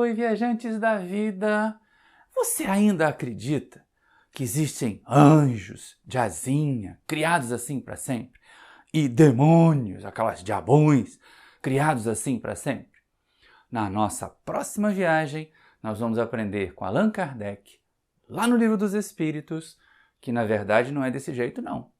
oi, viajantes da vida! Você ainda acredita que existem anjos de asinha, criados assim para sempre? E demônios, aquelas diabões, criados assim para sempre? Na nossa próxima viagem, nós vamos aprender com Allan Kardec, lá no Livro dos Espíritos, que na verdade não é desse jeito não.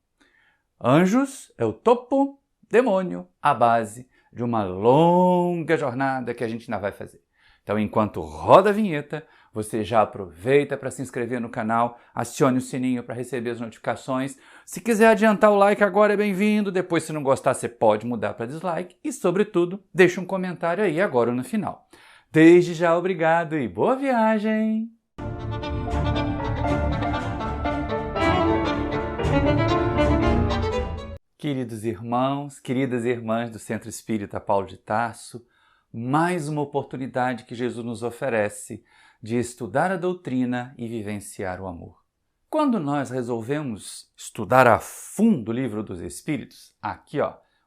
Anjos é o topo, demônio a base de uma longa jornada que a gente ainda vai fazer. Então, enquanto roda a vinheta, você já aproveita para se inscrever no canal, acione o sininho para receber as notificações. Se quiser adiantar o like agora é bem-vindo, depois se não gostar você pode mudar para dislike e, sobretudo, deixa um comentário aí agora no final. Desde já, obrigado e boa viagem! Queridos irmãos, queridas irmãs do Centro Espírita Paulo de Tarso, mais uma oportunidade que Jesus nos oferece de estudar a doutrina e vivenciar o amor. Quando nós resolvemos estudar a fundo o Livro dos Espíritos, aqui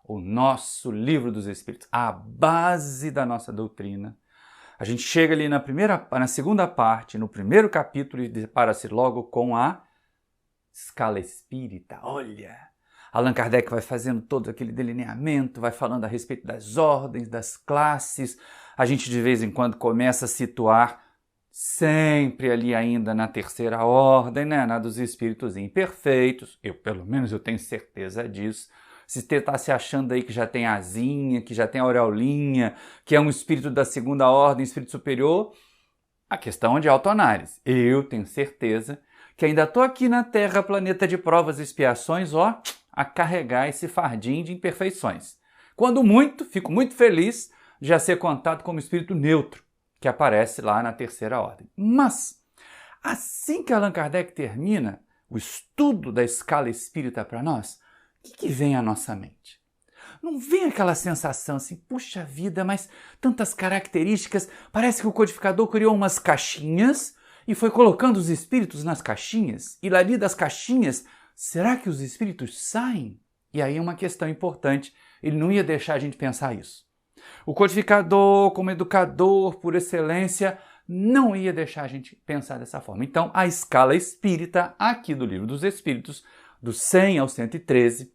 o nosso Livro dos Espíritos, a base da nossa doutrina, a gente chega ali na segunda parte, no primeiro capítulo e depara-se logo com a escala espírita. Olha! Allan Kardec vai fazendo todo aquele delineamento, vai falando a respeito das ordens, das classes. A gente de vez em quando começa a situar sempre ali ainda na terceira ordem, né? Na dos espíritos imperfeitos. Pelo menos eu tenho certeza disso. Se você está se achando aí que já tem asinha, que já tem aureolinha, que é um espírito da segunda ordem, espírito superior, a questão é de autoanálise. Eu tenho certeza que ainda estou aqui na Terra, planeta de provas e expiações, a carregar esse fardinho de imperfeições. Quando muito, fico muito feliz de já ser contado como espírito neutro, que aparece lá na terceira ordem. Mas, assim que Allan Kardec termina o estudo da escala espírita para nós, o que vem à nossa mente? Não vem aquela sensação assim, puxa vida, mas tantas características, parece que o codificador criou umas caixinhas e foi colocando os espíritos nas caixinhas, e ali das caixinhas, será que os espíritos saem? E aí é uma questão importante, ele não ia deixar a gente pensar isso. O codificador, como educador por excelência, não ia deixar a gente pensar dessa forma. Então, a escala espírita, aqui do Livro dos Espíritos, do 100 ao 113,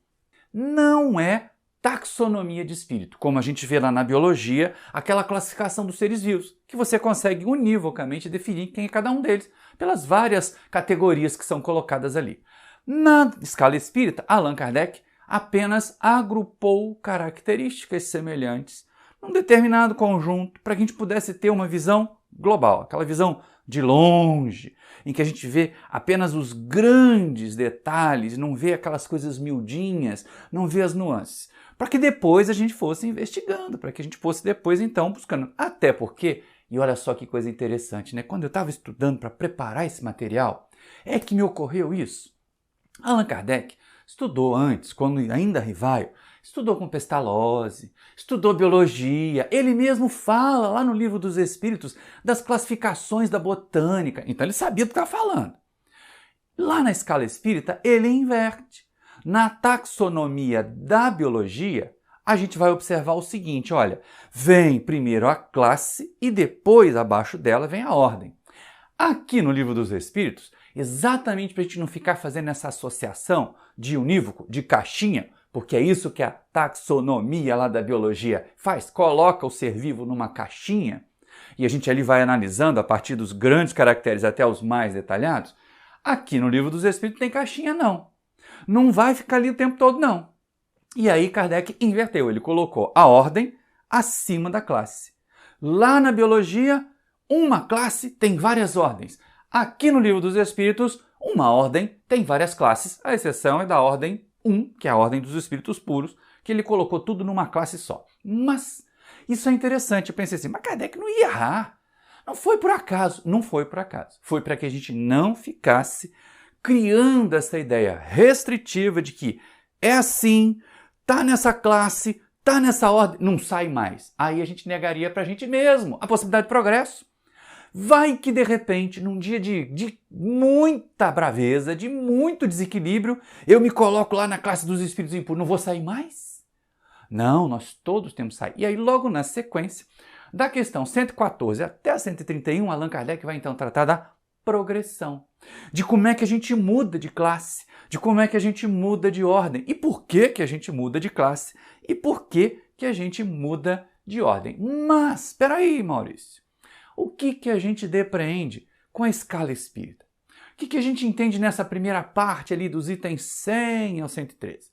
não é taxonomia de espírito, como a gente vê lá na biologia, aquela classificação dos seres vivos, que você consegue univocamente definir quem é cada um deles, pelas várias categorias que são colocadas ali. Na escala espírita, Allan Kardec apenas agrupou características semelhantes num determinado conjunto para que a gente pudesse ter uma visão global, aquela visão de longe, em que a gente vê apenas os grandes detalhes, não vê aquelas coisas miudinhas, não vê as nuances, para que depois a gente fosse investigando, para que a gente fosse depois então buscando. Até porque, e olha só que coisa interessante, né? Quando eu estava estudando para preparar esse material, é que me ocorreu isso. Allan Kardec estudou antes, quando ainda Rivaio, estudou com Pestalozzi, estudou biologia, ele mesmo fala lá no Livro dos Espíritos das classificações da botânica, então ele sabia do que estava falando. Lá na escala espírita, ele inverte. Na taxonomia da biologia, a gente vai observar o seguinte, olha, vem primeiro a classe e depois, abaixo dela, vem a ordem. Aqui no Livro dos Espíritos, exatamente para a gente não ficar fazendo essa associação de unívoco, de caixinha, porque é isso que a taxonomia lá da biologia faz, coloca o ser vivo numa caixinha, e a gente ali vai analisando a partir dos grandes caracteres até os mais detalhados. Aqui no Livro dos Espíritos tem caixinha não. Não vai ficar ali o tempo todo não. E aí Kardec inverteu, ele colocou a ordem acima da classe. Lá na biologia, uma classe tem várias ordens. Aqui no Livro dos Espíritos, uma ordem tem várias classes, a exceção é da ordem 1, que é a ordem dos espíritos puros, que ele colocou tudo numa classe só. Mas isso é interessante, eu pensei assim, mas Kardec não ia errar. Não foi por acaso, não foi por acaso. Foi para que a gente não ficasse criando essa ideia restritiva de que é assim, tá nessa classe, tá nessa ordem, não sai mais. Aí a gente negaria para a gente mesmo a possibilidade de progresso. Vai que, de repente, num dia de muita braveza, de muito desequilíbrio, eu me coloco lá na classe dos espíritos impuros, não vou sair mais? Não, nós todos temos que sair. E aí, logo na sequência, Da questão 114 até a 131, Allan Kardec vai então tratar da progressão, de como é que a gente muda de classe, de como é que a gente muda de ordem e por que que a gente muda de classe e por que que a gente muda de ordem. Mas, espera aí, Maurício, o que que a gente depreende com a escala espírita? O que que a gente entende nessa primeira parte ali dos itens 100 ao 113?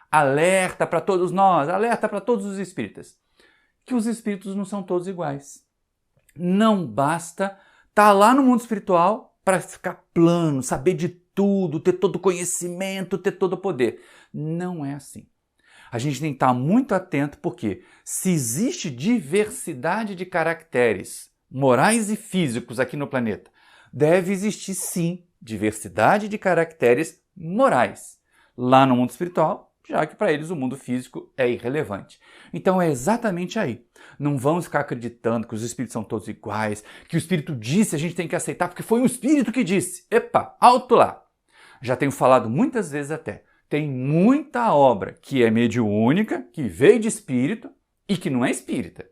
Alerta para todos nós, alerta para todos os espíritas, que os espíritos não são todos iguais. Não basta estar lá no mundo espiritual para ficar plano, saber de tudo, ter todo o conhecimento, ter todo o poder. Não é assim. A gente tem que estar muito atento porque se existe diversidade de caracteres morais e físicos aqui no planeta, deve existir sim diversidade de caracteres morais lá no mundo espiritual, já que para eles o mundo físico é irrelevante. Então é exatamente aí. Não vamos ficar acreditando que os espíritos são todos iguais, que o espírito disse, a gente tem que aceitar porque foi um espírito que disse. Epa, alto lá! Já tenho falado muitas vezes até, tem muita obra que é mediúnica, que veio de espírito e que não é espírita.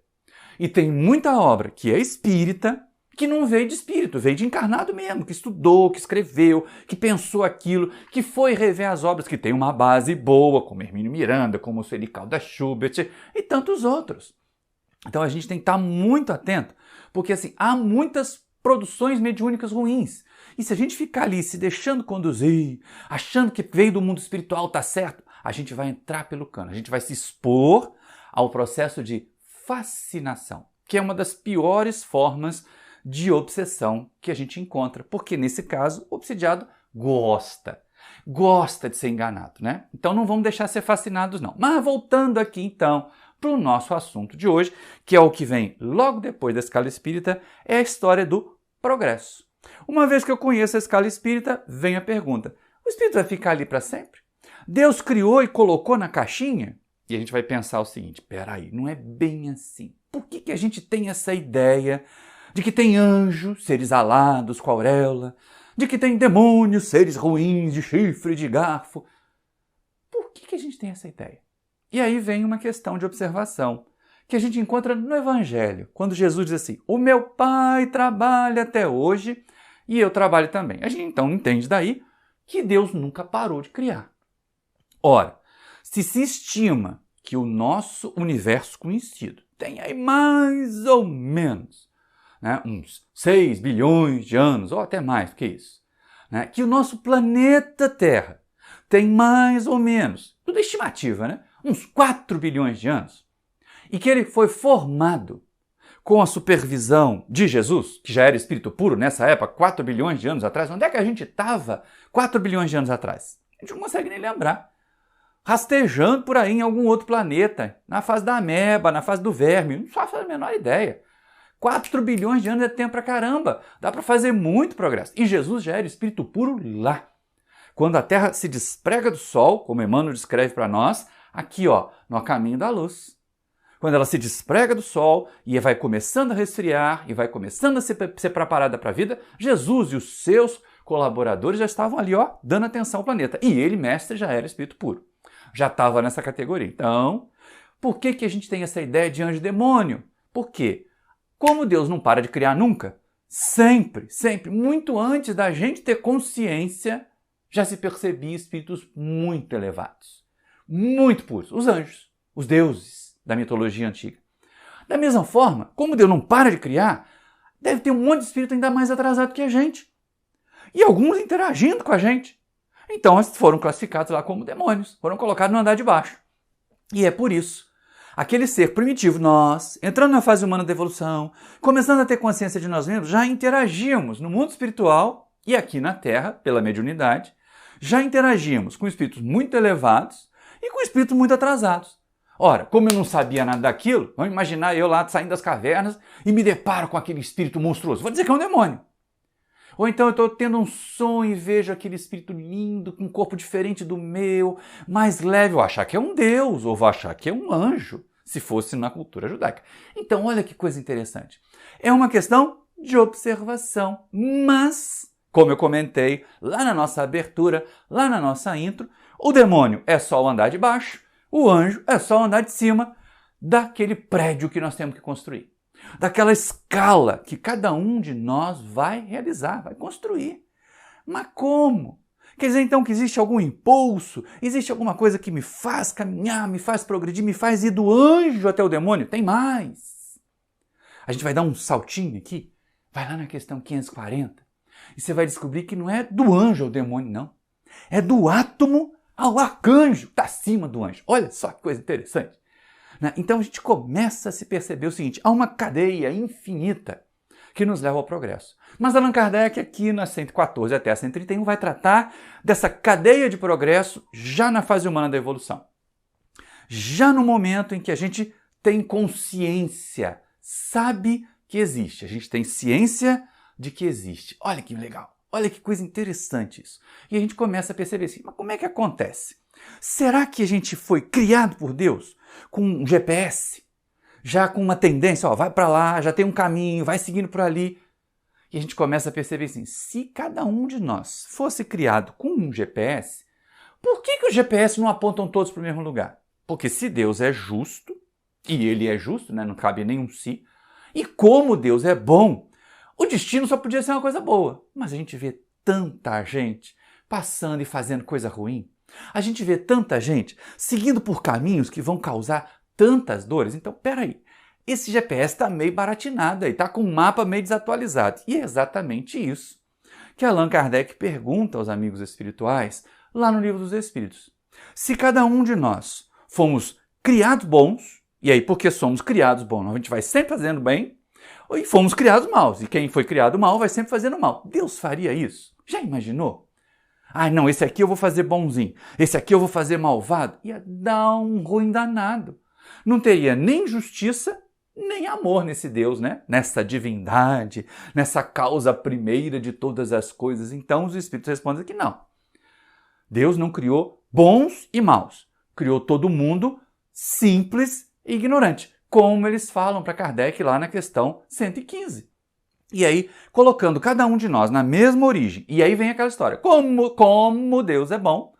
E tem muita obra que é espírita, que não veio de espírito, veio de encarnado mesmo, que estudou, que escreveu, que pensou aquilo, que foi rever as obras, que tem uma base boa, como Hermínio Miranda, como o Sueli Caldas Schubert e tantos outros. Então a gente tem que estar muito atento, porque assim, há muitas produções mediúnicas ruins. E se a gente ficar ali se deixando conduzir, achando que veio do mundo espiritual, tá certo, a gente vai entrar pelo cano, a gente vai se expor ao processo de fascinação, que é uma das piores formas de obsessão que a gente encontra, porque nesse caso o obsidiado gosta de ser enganado, né? Então não vamos deixar ser fascinados não. Mas voltando aqui então para o nosso assunto de hoje, que é o que vem logo depois da escala espírita, é a história do progresso. Uma vez que eu conheço a escala espírita, vem a pergunta: o espírito vai ficar ali para sempre? Deus criou e colocou na caixinha? E a gente vai pensar o seguinte: peraí, não é bem assim. Por que a gente tem essa ideia de que tem anjos, seres alados com auréola, de que tem demônios, seres ruins, de chifre, de garfo? Por que a gente tem essa ideia? E aí vem uma questão de observação, que a gente encontra no Evangelho, quando Jesus diz assim: o meu Pai trabalha até hoje e eu trabalho também. A gente então entende daí que Deus nunca parou de criar. Ora, se estima que o nosso universo conhecido tem aí mais ou menos uns 6 bilhões de anos, ou até mais do que isso, que o nosso planeta Terra tem mais ou menos, tudo é estimativa, né? Uns 4 bilhões de anos, e que ele foi formado com a supervisão de Jesus, que já era espírito puro nessa época, 4 bilhões de anos atrás. Onde é que a gente estava 4 bilhões de anos atrás? A gente não consegue nem lembrar. Rastejando por aí em algum outro planeta, na fase da ameba, na fase do verme, não faz a menor ideia. 4 bilhões de anos é tempo pra caramba, dá para fazer muito progresso. E Jesus já era espírito puro lá. Quando a Terra se desprega do Sol, como Emmanuel descreve para nós, aqui ó, no caminho da luz. Quando ela se desprega do Sol e vai começando a resfriar e vai começando a ser preparada para a vida, Jesus e os seus colaboradores já estavam ali ó, dando atenção ao planeta. E ele, mestre, já era espírito puro. Já estava nessa categoria. Então, por que a gente tem essa ideia de anjo e demônio? Por quê? Como Deus não para de criar nunca, sempre, muito antes da gente ter consciência, já se percebia espíritos muito elevados, muito puros, os anjos, os deuses da mitologia antiga. Da mesma forma, como Deus não para de criar, deve ter um monte de espírito ainda mais atrasado que a gente. E alguns interagindo com a gente. Então, eles foram classificados lá como demônios, foram colocados no andar de baixo. E é por isso, aquele ser primitivo, nós, entrando na fase humana da evolução, começando a ter consciência de nós mesmos, já interagíamos no mundo espiritual e aqui na Terra, pela mediunidade, já interagíamos com espíritos muito elevados e com espíritos muito atrasados. Ora, como eu não sabia nada daquilo, vamos imaginar eu lá saindo das cavernas e me deparo com aquele espírito monstruoso. Vou dizer que é um demônio. Ou então eu estou tendo um sonho e vejo aquele espírito lindo, com um corpo diferente do meu, mais leve. Eu vou achar que é um deus, ou vou achar que é um anjo, se fosse na cultura judaica. Então, olha que coisa interessante. É uma questão de observação, mas, como eu comentei lá na nossa abertura, lá na nossa intro, o demônio é só o andar de baixo, o anjo é só o andar de cima daquele prédio que nós temos que construir. daquela escala que cada um de nós vai realizar, vai construir. Mas como? Quer dizer, então, que existe algum impulso, existe alguma coisa que me faz caminhar, me faz progredir, me faz ir do anjo até o demônio? Tem mais. A gente vai dar um saltinho aqui, vai lá na questão 540, e você vai descobrir que não é do anjo ao demônio, não. É do átomo ao arcanjo, está acima do anjo. Olha só que coisa interessante. Então a gente começa a se perceber o seguinte, há uma cadeia infinita que nos leva ao progresso. Mas Allan Kardec aqui na 114 até a 131 vai tratar dessa cadeia de progresso já na fase humana da evolução. Já no momento em que a gente tem consciência, sabe que existe, a gente tem ciência de que existe. Olha que legal, olha que coisa interessante isso. E a gente começa a perceber assim, mas como é que acontece? Será que a gente foi criado por Deus com um GPS? Já com uma tendência, vai para lá, já tem um caminho, vai seguindo por ali. E a gente começa a perceber assim, se cada um de nós fosse criado com um GPS, por que os GPS não apontam todos para o mesmo lugar? Porque se Deus é justo, e Ele é justo, não cabe nenhum si, e como Deus é bom, o destino só podia ser uma coisa boa. Mas a gente vê tanta gente passando e fazendo coisa ruim. A gente vê tanta gente seguindo por caminhos que vão causar tantas dores. Então, peraí, esse GPS está meio baratinado aí, está com um mapa meio desatualizado. E é exatamente isso que Allan Kardec pergunta aos amigos espirituais lá no Livro dos Espíritos. Se cada um de nós fomos criados bons, e aí porque somos criados bons, a gente vai sempre fazendo bem, e fomos criados maus, e quem foi criado mal vai sempre fazendo mal. Deus faria isso? Já imaginou? Não, esse aqui eu vou fazer bonzinho, esse aqui eu vou fazer malvado. Ia dar um ruim danado. Não teria nem justiça, nem amor nesse Deus, nessa divindade, nessa causa primeira de todas as coisas. Então os Espíritos respondem que não. Deus não criou bons e maus. Criou todo mundo simples e ignorante, como eles falam para Kardec lá na questão 115. E aí, colocando cada um de nós na mesma origem, e aí vem aquela história, como Deus é bom,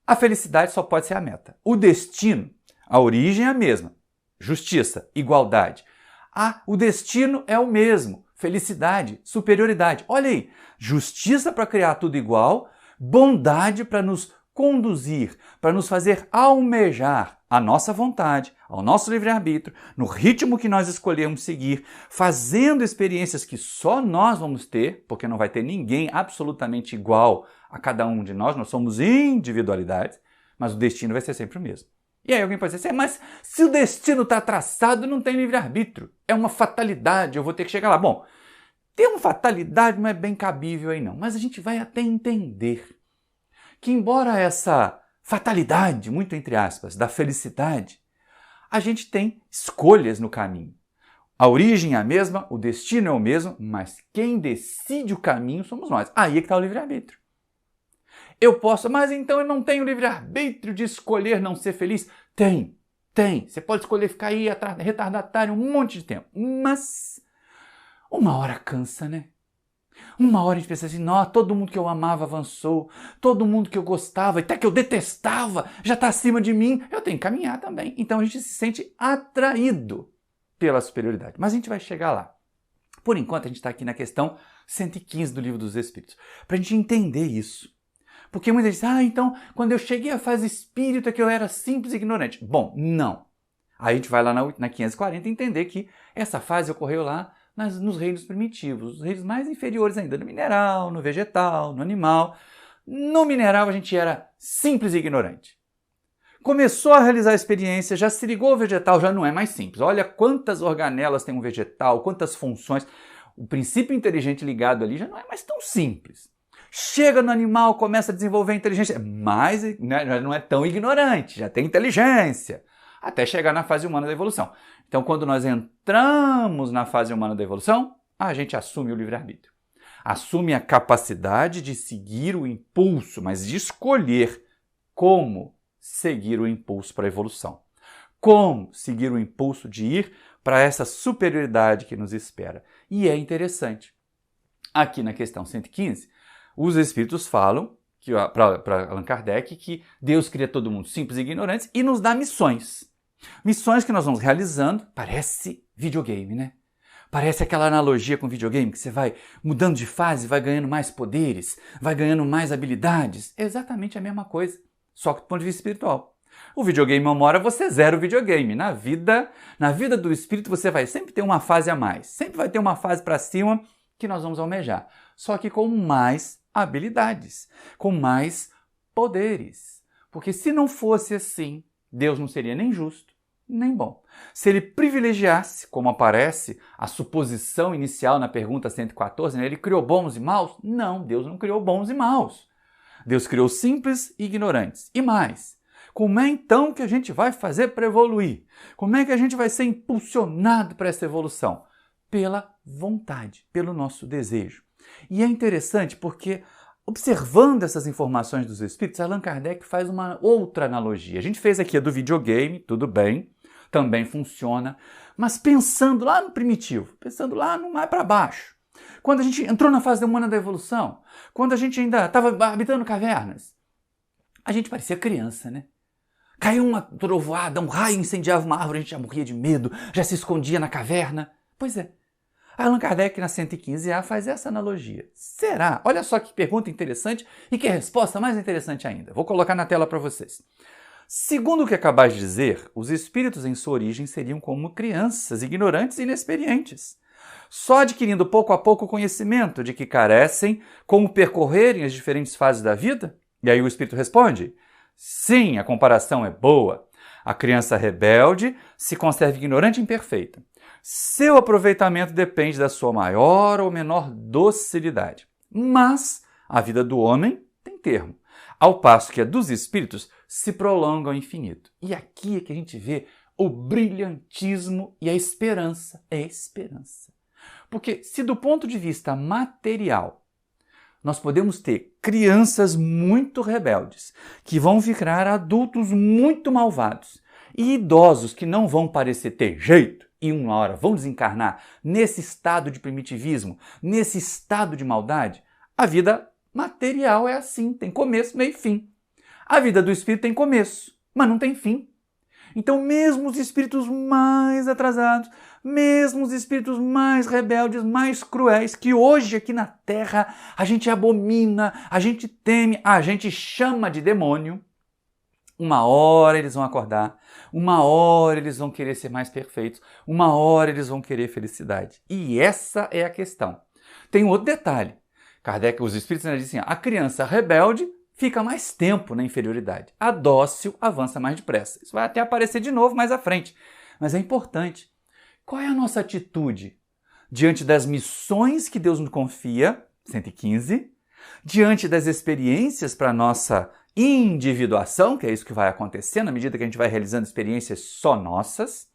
a felicidade só pode ser a meta. O destino, a origem é a mesma, justiça, igualdade. O destino é o mesmo, felicidade, superioridade. Olha aí, justiça para criar tudo igual, bondade para nos conduzir, para nos fazer almejar a nossa vontade, ao nosso livre-arbítrio, no ritmo que nós escolhemos seguir, fazendo experiências que só nós vamos ter, porque não vai ter ninguém absolutamente igual a cada um de nós somos individualidades, mas o destino vai ser sempre o mesmo. E aí alguém pode dizer assim, mas se o destino está traçado, não tem livre-arbítrio, é uma fatalidade, eu vou ter que chegar lá. Bom, ter uma fatalidade não é bem cabível aí não, mas a gente vai até entender que embora essa fatalidade, muito entre aspas, da felicidade, a gente tem escolhas no caminho. A origem é a mesma, o destino é o mesmo, mas quem decide o caminho somos nós. Aí é que está o livre-arbítrio. Eu posso, mas então eu não tenho livre-arbítrio de escolher não ser feliz? Tem. Você pode escolher ficar aí retardatário um monte de tempo, mas uma hora cansa, Uma hora a gente pensa assim, todo mundo que eu amava avançou, todo mundo que eu gostava, até que eu detestava, já está acima de mim, eu tenho que caminhar também. Então a gente se sente atraído pela superioridade. Mas a gente vai chegar lá. Por enquanto a gente está aqui na questão 115 do Livro dos Espíritos, para a gente entender isso. Porque muita gente diz, então quando eu cheguei à fase espírita é que eu era simples e ignorante. Bom, não. Aí a gente vai lá na 540 entender que essa fase ocorreu lá nos reinos primitivos, os reinos mais inferiores ainda, no mineral, no vegetal, no animal. No mineral a gente era simples e ignorante. Começou a realizar a experiência, já se ligou ao vegetal, já não é mais simples. Olha quantas organelas tem um vegetal, quantas funções. O princípio inteligente ligado ali já não é mais tão simples. Chega no animal, começa a desenvolver a inteligência, mas já não é tão ignorante, já tem inteligência. Até chegar na fase humana da evolução. Então, quando nós entramos na fase humana da evolução, a gente assume o livre-arbítrio. Assume a capacidade de seguir o impulso, mas de escolher como seguir o impulso para a evolução. Como seguir o impulso de ir para essa superioridade que nos espera. E é interessante. Aqui na questão 115, os Espíritos falam, para Allan Kardec, que Deus cria todo mundo simples e ignorantes e nos dá missões. Missões que nós vamos realizando, parece videogame, Parece aquela analogia com videogame, que você vai mudando de fase, vai ganhando mais poderes, vai ganhando mais habilidades. É exatamente a mesma coisa, só que do ponto de vista espiritual. O videogame, uma hora você zera o videogame. Na vida do espírito, você vai sempre ter uma fase a mais. Sempre vai ter uma fase para cima que nós vamos almejar. Só que com mais habilidades, com mais poderes. Porque se não fosse assim, Deus não seria nem justo, nem bom. Se ele privilegiasse, como aparece a suposição inicial na pergunta 114, né? Ele criou bons e maus? Não, Deus não criou bons e maus. Deus criou simples e ignorantes. E mais, como é então que a gente vai fazer para evoluir? Como é que a gente vai ser impulsionado para essa evolução? Pela vontade, pelo nosso desejo. E é interessante porque, observando essas informações dos Espíritos, Allan Kardec faz uma outra analogia. A gente fez aqui a do videogame, tudo bem, também funciona, mas pensando lá no primitivo, pensando lá no mais para baixo, quando a gente entrou na fase humana da evolução, quando a gente ainda estava habitando cavernas, a gente parecia criança, né? Caiu uma trovoada, um raio incendiava uma árvore, a gente já morria de medo, já se escondia na caverna. Pois é, Allan Kardec na 115A faz essa analogia. Será? Olha só que pergunta interessante e que resposta mais interessante ainda. Vou colocar na tela para vocês. Segundo o que acabais de dizer, os espíritos em sua origem seriam como crianças, ignorantes e inexperientes, só adquirindo pouco a pouco o conhecimento de que carecem, como percorrerem as diferentes fases da vida? E aí o espírito responde: sim, a comparação é boa. A criança rebelde se conserva ignorante e imperfeita. Seu aproveitamento depende da sua maior ou menor docilidade. Mas a vida do homem tem termo, ao passo que a dos espíritos se prolonga ao infinito. E aqui é que a gente vê o brilhantismo e a esperança. É esperança. Porque se do ponto de vista material nós podemos ter crianças muito rebeldes, que vão virar adultos muito malvados, e idosos que não vão parecer ter jeito, e uma hora vão desencarnar nesse estado de primitivismo, nesse estado de maldade, a vida material é assim, tem começo, meio e fim. A vida do espírito tem começo, mas não tem fim. Então, mesmo os espíritos mais atrasados, mesmo os espíritos mais rebeldes, mais cruéis, que hoje aqui na Terra a gente abomina, a gente teme, a gente chama de demônio, uma hora eles vão acordar, uma hora eles vão querer ser mais perfeitos, uma hora eles vão querer felicidade. E essa é a questão. Tem um outro detalhe. Kardec, os espíritos dizem assim, a criança rebelde fica mais tempo na inferioridade. A dócil avança mais depressa. Isso vai até aparecer de novo mais à frente. Mas é importante. Qual é a nossa atitude diante das missões que Deus nos confia, 115, diante das experiências para a nossa individuação, que é isso que vai acontecer na medida que a gente vai realizando experiências só nossas.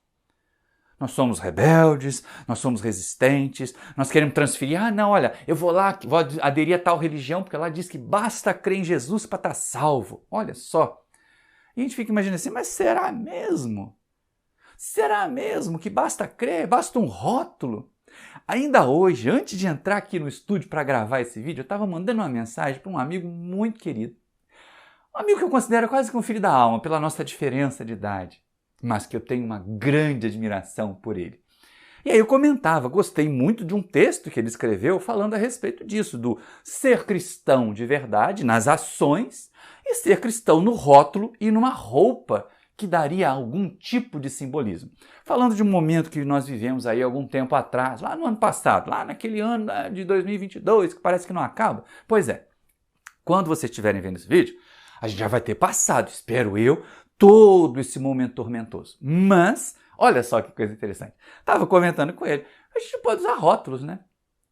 Nós somos rebeldes, nós somos resistentes, nós queremos transferir, não, olha, eu vou lá, vou aderir a tal religião, porque lá diz que basta crer em Jesus para estar salvo. Olha só. E a gente fica imaginando assim, mas será mesmo? Será mesmo que basta crer, basta um rótulo? Ainda hoje, antes de entrar aqui no estúdio para gravar esse vídeo, eu estava mandando uma mensagem para um amigo muito querido. Um amigo que eu considero quase que um filho da alma, pela nossa diferença de idade, mas que eu tenho uma grande admiração por ele. E aí eu comentava, gostei muito de um texto que ele escreveu falando a respeito disso, do ser cristão de verdade nas ações e ser cristão no rótulo e numa roupa que daria algum tipo de simbolismo. Falando de um momento que nós vivemos aí algum tempo atrás, lá no ano passado, lá naquele ano de 2022, que parece que não acaba. Pois é, quando vocês estiverem vendo esse vídeo, a gente já vai ter passado, espero eu, todo esse momento tormentoso. Mas, olha só que coisa interessante. Estava comentando com ele, a gente pode usar rótulos, né?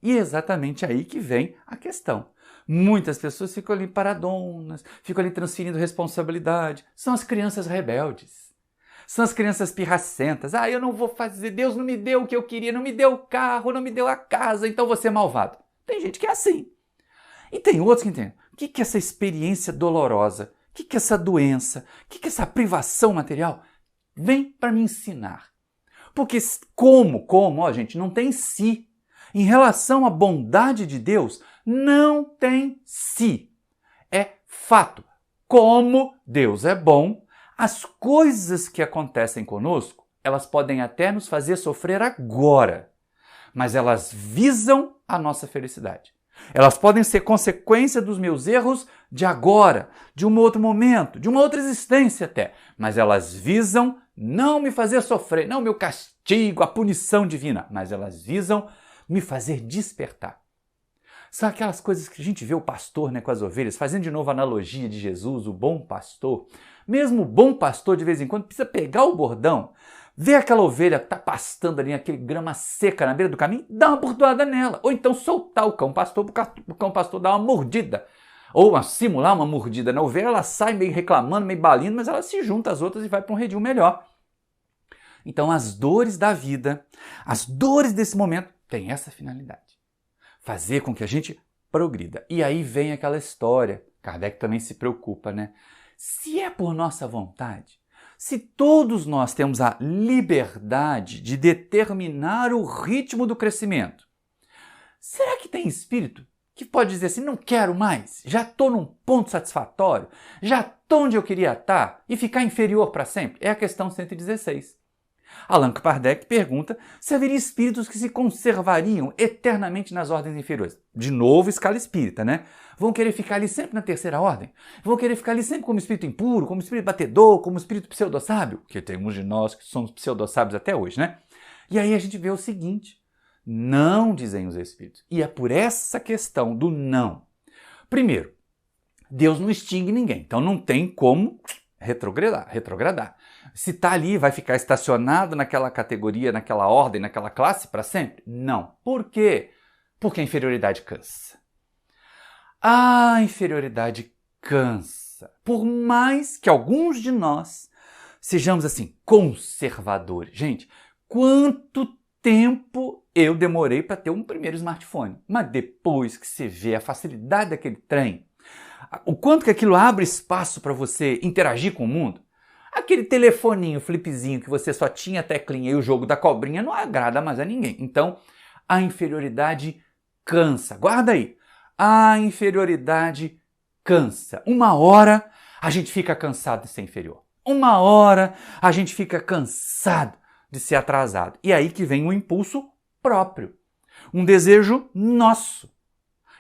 E é exatamente aí que vem a questão. Muitas pessoas ficam ali paradonas, ficam ali transferindo responsabilidade. São as crianças rebeldes. São as crianças pirracentas. Eu não vou fazer, Deus não me deu o que eu queria, não me deu o carro, não me deu a casa, então vou ser malvado. Tem gente que é assim. E tem outros que entendem. O que é essa experiência dolorosa? O que é essa doença? O que é essa privação material? Vem para me ensinar. Porque gente, não tem si. Em relação à bondade de Deus, não tem si. É fato. Como Deus é bom, as coisas que acontecem conosco, elas podem até nos fazer sofrer agora. mas elas visam a nossa felicidade. Elas podem ser consequência dos meus erros de agora, de um outro momento, de uma outra existência até, mas elas visam não me fazer sofrer, não o meu castigo, a punição divina, mas elas visam me fazer despertar. São aquelas coisas que a gente vê o pastor, com as ovelhas, fazendo de novo a analogia de Jesus, o bom pastor. Mesmo o bom pastor, de vez em quando, precisa pegar o bordão, ver aquela ovelha que está pastando ali, aquele grama seca na beira do caminho, dar uma bordoada nela. Ou então soltar o cão pastor, para o cão pastor dar uma mordida. Ou simular uma mordida na ovelha, ela sai meio reclamando, meio balindo, mas ela se junta às outras e vai para um redil melhor. Então as dores da vida, as dores desse momento, têm essa finalidade. Fazer com que a gente progrida. E aí vem aquela história, Kardec também se preocupa, Se é por nossa vontade, se todos nós temos a liberdade de determinar o ritmo do crescimento, será que tem espírito que pode dizer assim, não quero mais, já estou num ponto satisfatório, já estou onde eu queria estar e ficar inferior para sempre? É a questão 116. Allan Kardec pergunta se haveria espíritos que se conservariam eternamente nas ordens inferiores. De novo, escala espírita, Vão querer ficar ali sempre na terceira ordem? Vão querer ficar ali sempre como espírito impuro, como espírito batedor, como espírito pseudo-sábio? Que tem uns de nós que somos pseudo-sábios até hoje, E aí a gente vê o seguinte, não dizem os espíritos. E é por essa questão do não. Primeiro, Deus não extingue ninguém, então não tem como retrogradar. Se está ali, vai ficar estacionado naquela categoria, naquela ordem, naquela classe para sempre? Não. Por quê? Porque a inferioridade cansa. A inferioridade cansa. Por mais que alguns de nós sejamos assim, conservadores. Gente, quanto tempo eu demorei para ter um primeiro smartphone? Mas depois que você vê a facilidade daquele trem, o quanto que aquilo abre espaço para você interagir com o mundo, aquele telefoninho, flipzinho que você só tinha a teclinha e o jogo da cobrinha não agrada mais a ninguém. Então, a inferioridade cansa. Guarda aí. A inferioridade cansa. Uma hora a gente fica cansado de ser inferior. Uma hora a gente fica cansado de ser atrasado. E aí que vem o impulso próprio. Um desejo nosso.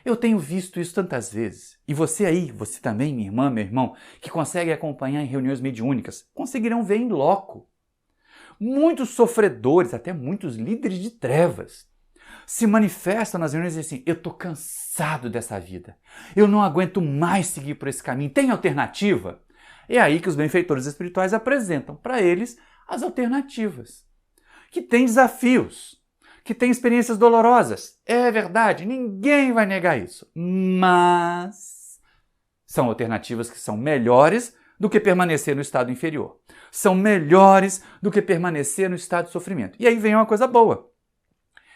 Eu tenho visto isso tantas vezes. E você aí, você também, minha irmã, meu irmão, que consegue acompanhar em reuniões mediúnicas, conseguirão ver em loco. Muitos sofredores, até muitos líderes de trevas, se manifestam nas reuniões e dizem assim, eu estou cansado dessa vida. Eu não aguento mais seguir por esse caminho. Tem alternativa? É aí que os benfeitores espirituais apresentam para eles as alternativas. Que tem desafios, que tem experiências dolorosas. É verdade, ninguém vai negar isso. Mas são alternativas que são melhores do que permanecer no estado inferior. São melhores do que permanecer no estado de sofrimento. E aí vem uma coisa boa.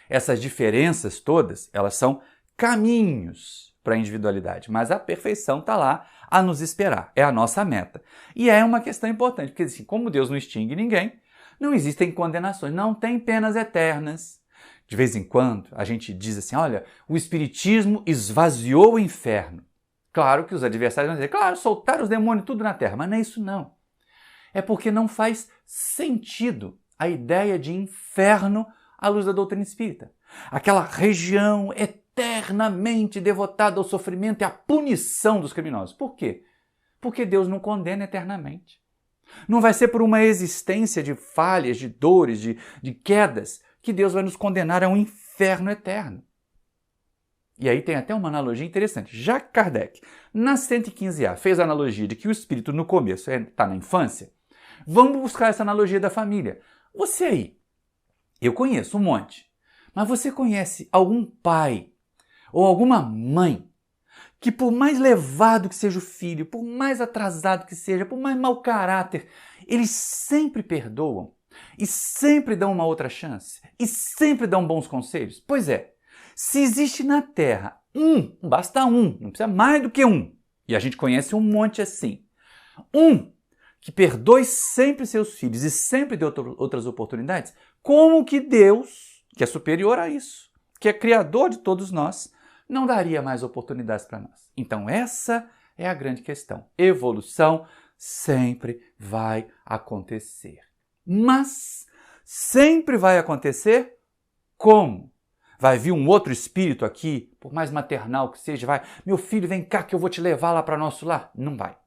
Essas diferenças todas, elas são caminhos para a individualidade, mas a perfeição está lá a nos esperar. É a nossa meta. E é uma questão importante, porque assim, como Deus não extingue ninguém, não existem condenações, não tem penas eternas. De vez em quando, a gente diz assim, olha, o Espiritismo esvaziou o inferno. Claro que os adversários vão dizer, claro, soltaram os demônios tudo na Terra, mas não é isso não. É porque não faz sentido a ideia de inferno à luz da doutrina espírita. Aquela região eternamente devotada ao sofrimento e à punição dos criminosos. Por quê? Porque Deus não condena eternamente. Não vai ser por uma existência de falhas, de dores, de quedas, que Deus vai nos condenar a um inferno eterno. E aí tem até uma analogia interessante. Já que Kardec, na 115A, fez a analogia de que o espírito no começo está na infância, vamos buscar essa analogia da família. Você aí, eu conheço um monte, mas você conhece algum pai ou alguma mãe que por mais levado que seja o filho, por mais atrasado que seja, por mais mau caráter, eles sempre perdoam e sempre dão uma outra chance e sempre dão bons conselhos? Pois é, se existe na Terra basta um, não precisa mais do que um, e a gente conhece um monte assim, que perdoe sempre seus filhos e sempre dê outras oportunidades, como que Deus, que é superior a isso, que é criador de todos nós, não daria mais oportunidades para nós? Então essa é a grande questão. Evolução sempre vai acontecer. Mas sempre vai acontecer como? Vai vir um outro espírito aqui, por mais maternal que seja, vai, meu filho, vem cá que eu vou te levar lá para nosso lar. Não vai.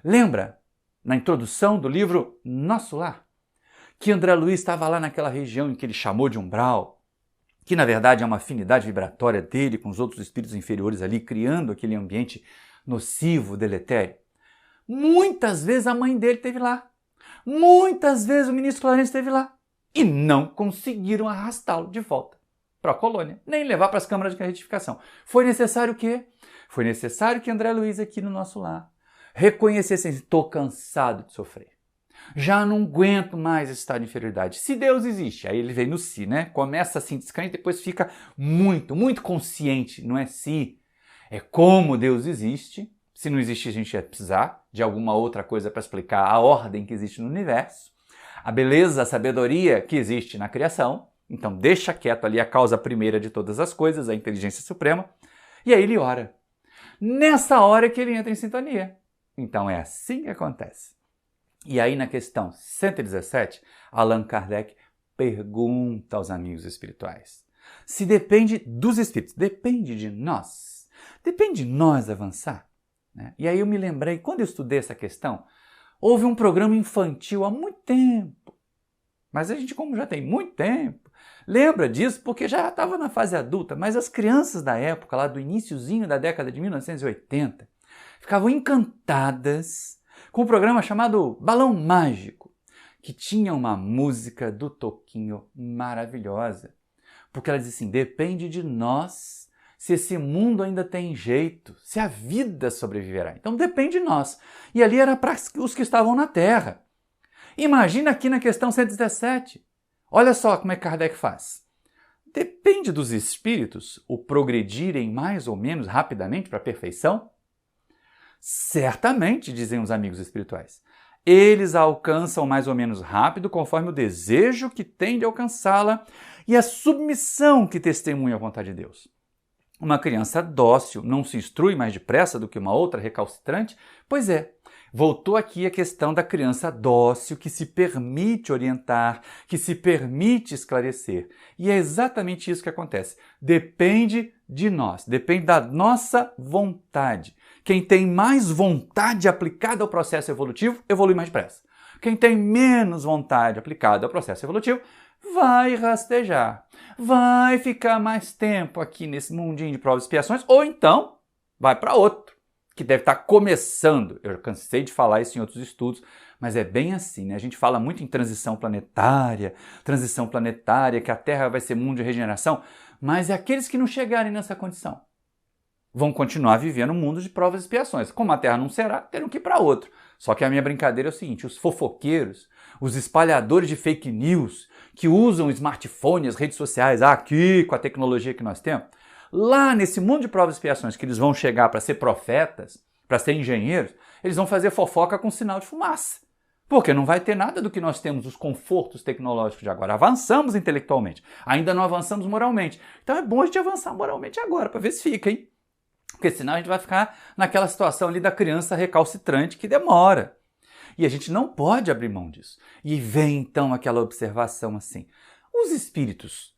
Lembra, na introdução do livro Nosso Lar, que André Luiz estava lá naquela região em que ele chamou de umbral, que na verdade é uma afinidade vibratória dele com os outros espíritos inferiores ali, criando aquele ambiente nocivo, deletério. Muitas vezes a mãe dele esteve lá. Muitas vezes o ministro Clarence esteve lá. E não conseguiram arrastá-lo de volta para a colônia, nem levar para as câmaras de retificação. Foi necessário o quê? Foi necessário que André Luiz aqui no Nosso Lar reconhecesse assim, estou cansado de sofrer. Já não aguento mais esse estado de inferioridade. Se Deus existe, aí ele vem no si, né? Começa assim descrente, depois fica muito consciente. Não é se, é como Deus existe. Se não existir, a gente ia precisar de alguma outra coisa para explicar a ordem que existe no universo, a beleza, a sabedoria que existe na criação. Então deixa quieto ali a causa primeira de todas as coisas, a inteligência suprema, e aí ele ora. Nessa hora que ele entra em sintonia. Então é assim que acontece. E aí na questão 117, Allan Kardec pergunta aos amigos espirituais se depende dos espíritos, depende de nós, depende de nós avançar. Né? E aí eu me lembrei, quando eu estudei essa questão, houve um programa infantil há muito tempo, mas a gente como já tem muito tempo, lembra disso porque já estava na fase adulta, mas as crianças da época, lá do iniciozinho da década de 1980, ficavam encantadas com um programa chamado Balão Mágico, que tinha uma música do Toquinho maravilhosa, porque ela diz assim, depende de nós se esse mundo ainda tem jeito, se a vida sobreviverá. Então depende de nós. E ali era para os que estavam na Terra. Imagina aqui na questão 117. Olha só como é que Kardec faz. Depende dos espíritos o progredirem mais ou menos rapidamente para a perfeição? Certamente, dizem os amigos espirituais. Eles a alcançam mais ou menos rápido conforme o desejo que têm de alcançá-la e a submissão que testemunha a vontade de Deus. Uma criança dócil não se instrui mais depressa do que uma outra recalcitrante? Pois é, voltou aqui a questão da criança dócil que se permite orientar, que se permite esclarecer. E é exatamente isso que acontece. Depende de nós, depende da nossa vontade. Quem tem mais vontade aplicada ao processo evolutivo, evolui mais depressa. Quem tem menos vontade aplicada ao processo evolutivo, vai rastejar, vai ficar mais tempo aqui nesse mundinho de provas e expiações, ou então vai para outro, que deve estar começando. Eu já cansei de falar isso em outros estudos, mas é bem assim, né? A gente fala muito em transição planetária, que a Terra vai ser mundo de regeneração, mas é aqueles que não chegarem nessa condição vão continuar vivendo um mundo de provas e expiações. Como a Terra não será, terão que ir para outro. Só que a minha brincadeira é o seguinte, os fofoqueiros, os espalhadores de fake news, que usam smartphones, redes sociais, aqui com a tecnologia que nós temos, lá nesse mundo de provas e expiações que eles vão chegar para ser profetas, para ser engenheiros, eles vão fazer fofoca com sinal de fumaça. Porque não vai ter nada do que nós temos, os confortos tecnológicos de agora. Avançamos intelectualmente, ainda não avançamos moralmente. Então é bom a gente avançar moralmente agora, para ver se fica, hein? Porque senão a gente vai ficar naquela situação ali da criança recalcitrante que demora. E a gente não pode abrir mão disso. E vem então aquela observação assim, os espíritos,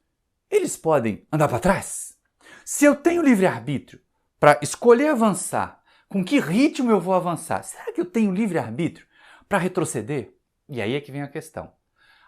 eles podem andar para trás? Se eu tenho livre-arbítrio para escolher avançar, com que ritmo eu vou avançar? Será que eu tenho livre-arbítrio para retroceder? E aí é que vem a questão.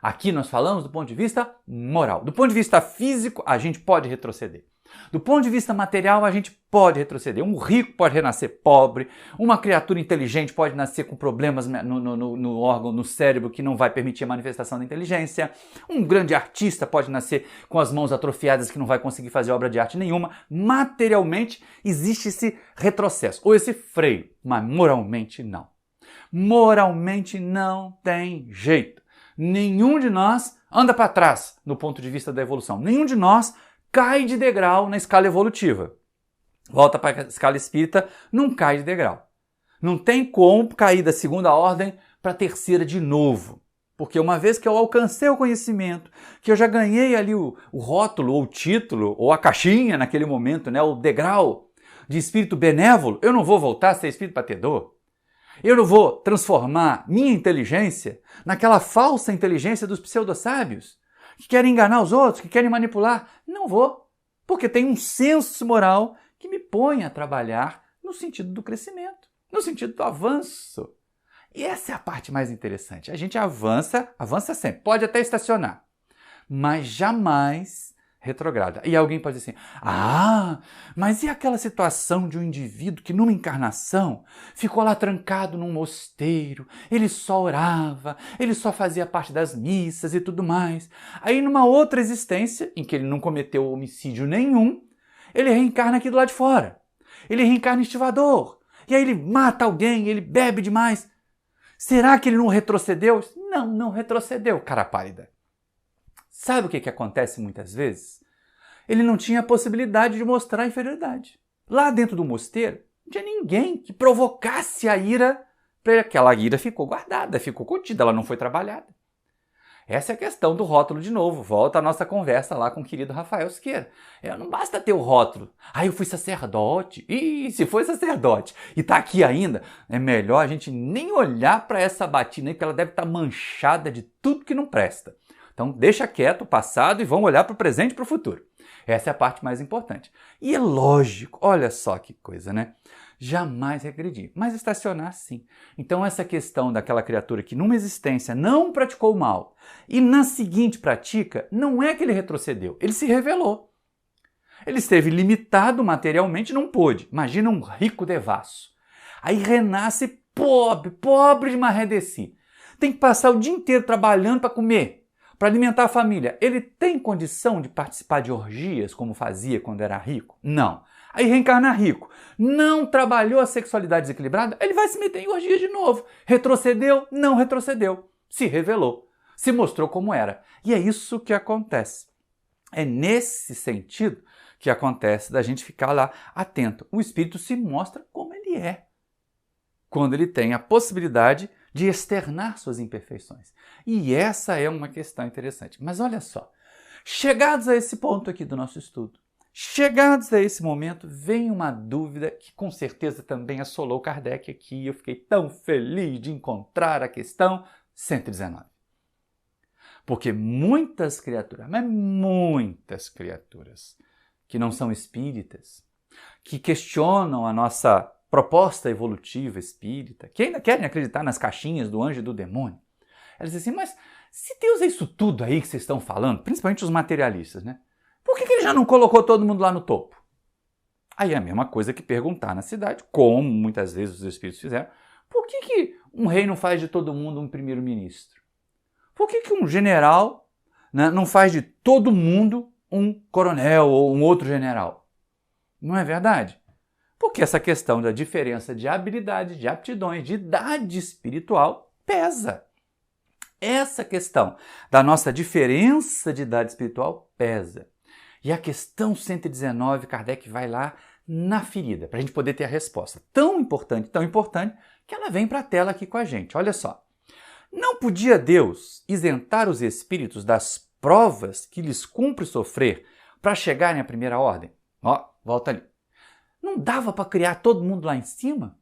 Aqui nós falamos do ponto de vista moral. Do ponto de vista físico, a gente pode retroceder. Do ponto de vista material, a gente pode retroceder. Um rico pode renascer pobre, uma criatura inteligente pode nascer com problemas no órgão, no cérebro, que não vai permitir a manifestação da inteligência. Um grande artista pode nascer com as mãos atrofiadas, que não vai conseguir fazer obra de arte nenhuma. Materialmente, existe esse retrocesso, ou esse freio, mas moralmente não. Moralmente não tem jeito. Nenhum de nós anda para trás no ponto de vista da evolução. Nenhum de nós cai de degrau na escala evolutiva. Volta para a escala espírita, não cai de degrau. Não tem como cair da segunda ordem para a terceira de novo. Porque uma vez que eu alcancei o conhecimento, que eu já ganhei ali o rótulo, ou o título, ou a caixinha naquele momento, né, o degrau de espírito benévolo, eu não vou voltar a ser espírito batedor. Eu não vou transformar minha inteligência naquela falsa inteligência dos pseudo-sábios, que querem enganar os outros, que querem manipular. Não vou. Porque tem um senso moral que me põe a trabalhar no sentido do crescimento, no sentido do avanço. E essa é a parte mais interessante. A gente avança sempre, pode até estacionar, mas jamais retrograda. E alguém pode dizer assim, mas e aquela situação de um indivíduo que numa encarnação ficou lá trancado num mosteiro, ele só orava, ele só fazia parte das missas e tudo mais. Aí numa outra existência, em que ele não cometeu homicídio nenhum, ele reencarna aqui do lado de fora. Ele reencarna estivador. E aí ele mata alguém, ele bebe demais. Será que ele não retrocedeu? Não retrocedeu, cara pálida. Sabe o que acontece muitas vezes? Ele não tinha a possibilidade de mostrar a inferioridade. Lá dentro do mosteiro, não tinha ninguém que provocasse a ira, porque aquela ira ficou guardada, ficou contida, ela não foi trabalhada. Essa é a questão do rótulo de novo. Volta à nossa conversa lá com o querido Rafael Siqueira. Não basta ter o rótulo. Eu fui sacerdote. E se foi sacerdote e está aqui ainda, é melhor a gente nem olhar para essa batina aí, porque ela deve estar manchada de tudo que não presta. Então deixa quieto o passado e vamos olhar para o presente e para o futuro. Essa é a parte mais importante. E é lógico, olha só que coisa, né? Jamais regredir, mas estacionar sim. Então essa questão daquela criatura que numa existência não praticou o mal e na seguinte pratica, não é que ele retrocedeu, ele se revelou. Ele esteve limitado materialmente, não pôde. Imagina um rico devasso. Aí renasce pobre de marredeci. Tem que passar o dia inteiro trabalhando para comer, para alimentar a família. Ele tem condição de participar de orgias como fazia quando era rico? Não. Aí reencarna rico. Não trabalhou a sexualidade desequilibrada? Ele vai se meter em orgias de novo. Retrocedeu? Não retrocedeu. Se revelou. Se mostrou como era. E é isso que acontece. É nesse sentido que acontece da gente ficar lá atento. O espírito se mostra como ele é, quando ele tem a possibilidade de externar suas imperfeições. E essa é uma questão interessante. Mas olha só, chegados a esse ponto aqui do nosso estudo, chegados a esse momento, vem uma dúvida que com certeza também assolou Kardec aqui. Eu fiquei tão feliz de encontrar a questão 119. Porque muitas criaturas, mas muitas criaturas, que não são espíritas, que questionam a nossa proposta evolutiva espírita, que ainda querem acreditar nas caixinhas do anjo e do demônio, elas dizem assim, mas se Deus é isso tudo aí que vocês estão falando, principalmente os materialistas, né? Por que ele já não colocou todo mundo lá no topo? Aí é a mesma coisa que perguntar na cidade, como muitas vezes os espíritos fizeram, por que um rei não faz de todo mundo um primeiro-ministro? Por que um general, né, não faz de todo mundo um coronel ou um outro general? Não é verdade? Porque essa questão da diferença de habilidade, de aptidões, de idade espiritual pesa. Essa questão da nossa diferença de idade espiritual pesa. E a questão 119, Kardec vai lá na ferida, para a gente poder ter a resposta. Tão importante, que ela vem para a tela aqui com a gente. Olha só. Não podia Deus isentar os espíritos das provas que lhes cumpre sofrer para chegarem à primeira ordem? Volta ali. Não dava para criar todo mundo lá em cima?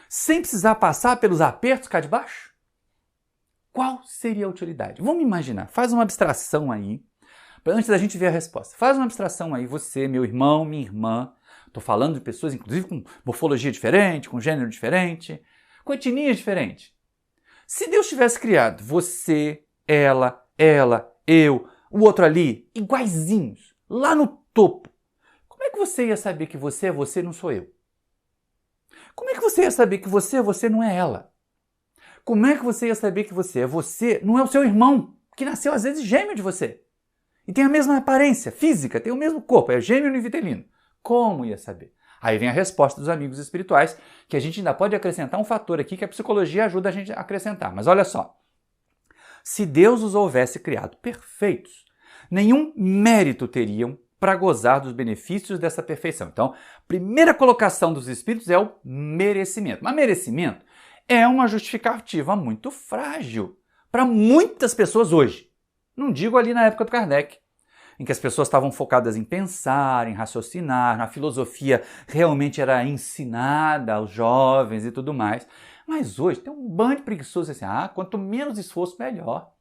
Sem precisar passar pelos apertos cá de baixo? Qual seria a utilidade? Vamos imaginar, faz uma abstração aí, antes da gente ver a resposta. Faz uma abstração aí, você, meu irmão, minha irmã. Estou falando de pessoas, inclusive, com morfologia diferente, com gênero diferente, com etnia diferente. Se Deus tivesse criado você, ela, eu, o outro ali, iguaizinhos, lá no topo, como é que você ia saber que você é você e não sou eu? Como é que você ia saber que você é você não é ela? Como é que você ia saber que você é você não é o seu irmão, que nasceu às vezes gêmeo de você? E tem a mesma aparência física, tem o mesmo corpo, é gêmeo univitelino. Como ia saber? Aí vem a resposta dos amigos espirituais, que a gente ainda pode acrescentar um fator aqui que a psicologia ajuda a gente a acrescentar. Mas olha só, se Deus os houvesse criado perfeitos, nenhum mérito teriam para gozar dos benefícios dessa perfeição. Então, a primeira colocação dos espíritos é o merecimento. Mas merecimento é uma justificativa muito frágil para muitas pessoas hoje. Não digo ali na época do Kardec, em que as pessoas estavam focadas em pensar, em raciocinar, a filosofia realmente era ensinada aos jovens e tudo mais. Mas hoje tem um bando de preguiçosos assim, quanto menos esforço, melhor.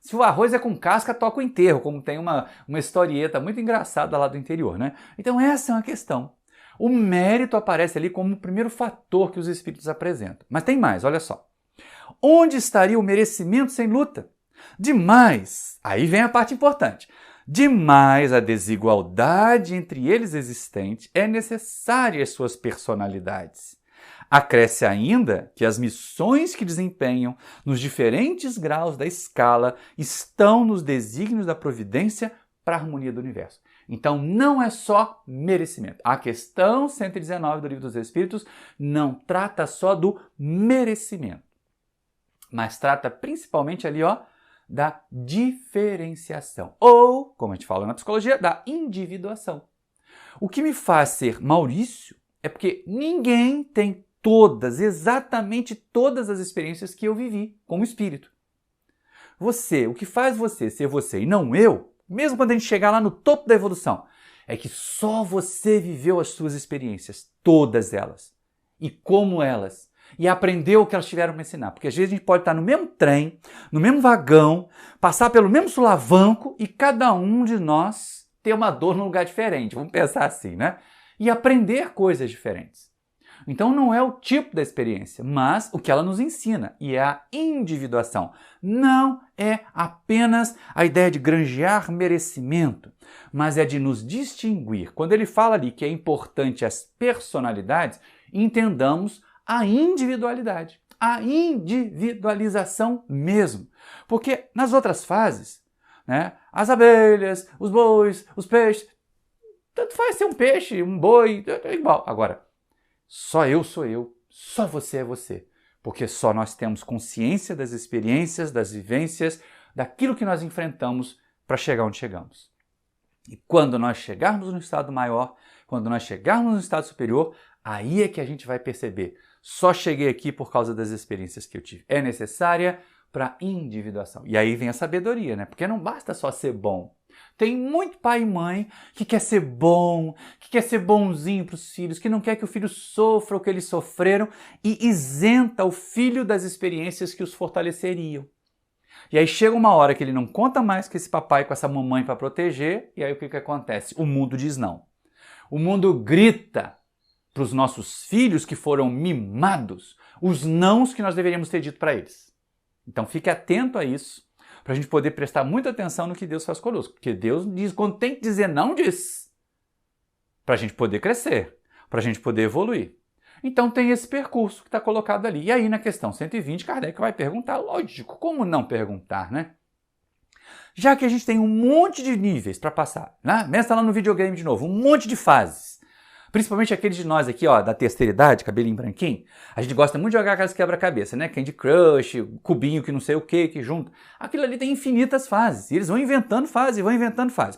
Se o arroz é com casca, toca o enterro, como tem uma historieta muito engraçada lá do interior, né? Então essa é uma questão. O mérito aparece ali como o primeiro fator que os espíritos apresentam. Mas tem mais, olha só. Onde estaria o merecimento sem luta? Demais, aí vem a parte importante, demais a desigualdade entre eles existente é necessária às suas personalidades. Acresce ainda que as missões que desempenham nos diferentes graus da escala estão nos desígnios da providência para a harmonia do universo. Então não é só merecimento. A questão 119 do Livro dos Espíritos não trata só do merecimento, mas trata principalmente ali, da diferenciação. Ou, como a gente fala na psicologia, da individuação. O que me faz ser Maurício é porque ninguém tem exatamente todas as experiências que eu vivi como espírito. Você, o que faz você ser você e não eu, mesmo quando a gente chegar lá no topo da evolução, é que só você viveu as suas experiências, todas elas, e como elas, e aprendeu o que elas tiveram para ensinar. Porque às vezes a gente pode estar no mesmo trem, no mesmo vagão, passar pelo mesmo sulavanco e cada um de nós ter uma dor num lugar diferente, vamos pensar assim, né? E aprender coisas diferentes. Então não é o tipo da experiência, mas o que ela nos ensina, e é a individuação. Não é apenas a ideia de granjear merecimento, mas é de nos distinguir. Quando ele fala ali que é importante as personalidades, entendamos a individualidade, a individualização mesmo. Porque nas outras fases, né, as abelhas, os bois, os peixes, tanto faz ser um peixe, um boi, é igual. Agora, só eu sou eu, só você é você. Porque só nós temos consciência das experiências, das vivências, daquilo que nós enfrentamos para chegar onde chegamos. E quando nós chegarmos no estado maior, quando nós chegarmos no estado superior, aí é que a gente vai perceber. Só cheguei aqui por causa das experiências que eu tive. É necessária para individuação. E aí vem a sabedoria, né? Porque não basta só ser bom. Tem muito pai e mãe que quer ser bom, que quer ser bonzinho para os filhos, que não quer que o filho sofra o que eles sofreram e isenta o filho das experiências que os fortaleceriam. E aí chega uma hora que ele não conta mais com esse papai e com essa mamãe para proteger, e aí o que acontece? O mundo diz não. O mundo grita para os nossos filhos que foram mimados os nãos que nós deveríamos ter dito para eles. Então fique atento a isso, para a gente poder prestar muita atenção no que Deus faz conosco. Porque Deus diz, quando tem que dizer não, diz. Para a gente poder crescer, para a gente poder evoluir. Então tem esse percurso que está colocado ali. E aí na questão 120, Kardec vai perguntar, lógico, como não perguntar, né? Já que a gente tem um monte de níveis para passar, né? Mestre lá no videogame de novo, um monte de fases. Principalmente aqueles de nós aqui, da terceira idade, cabelinho branquinho, a gente gosta muito de jogar aquelas quebra-cabeça, né? Candy Crush, cubinho que não sei o que junta. Aquilo ali tem infinitas fases. E eles vão inventando fase,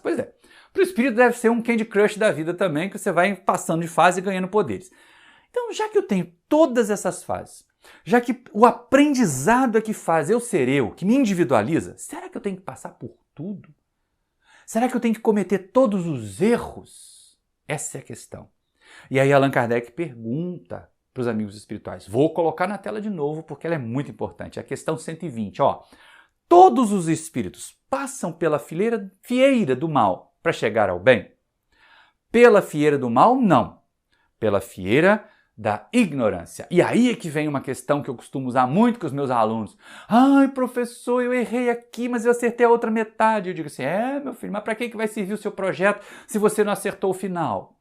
Pois é. Para o espírito deve ser um Candy Crush da vida também, que você vai passando de fase e ganhando poderes. Então, já que eu tenho todas essas fases, já que o aprendizado é que faz eu ser eu, que me individualiza, será que eu tenho que passar por tudo? Será que eu tenho que cometer todos os erros? Essa é a questão. E aí Allan Kardec pergunta para os amigos espirituais. Vou colocar na tela de novo porque ela é muito importante. A questão 120, Todos os espíritos passam pela fieira do mal para chegar ao bem? Pela fieira do mal, não. Pela fieira da ignorância. E aí é que vem uma questão que eu costumo usar muito com os meus alunos. Ai, professor, eu errei aqui, mas eu acertei a outra metade. Eu digo assim, meu filho, mas para que vai servir o seu projeto se você não acertou o final?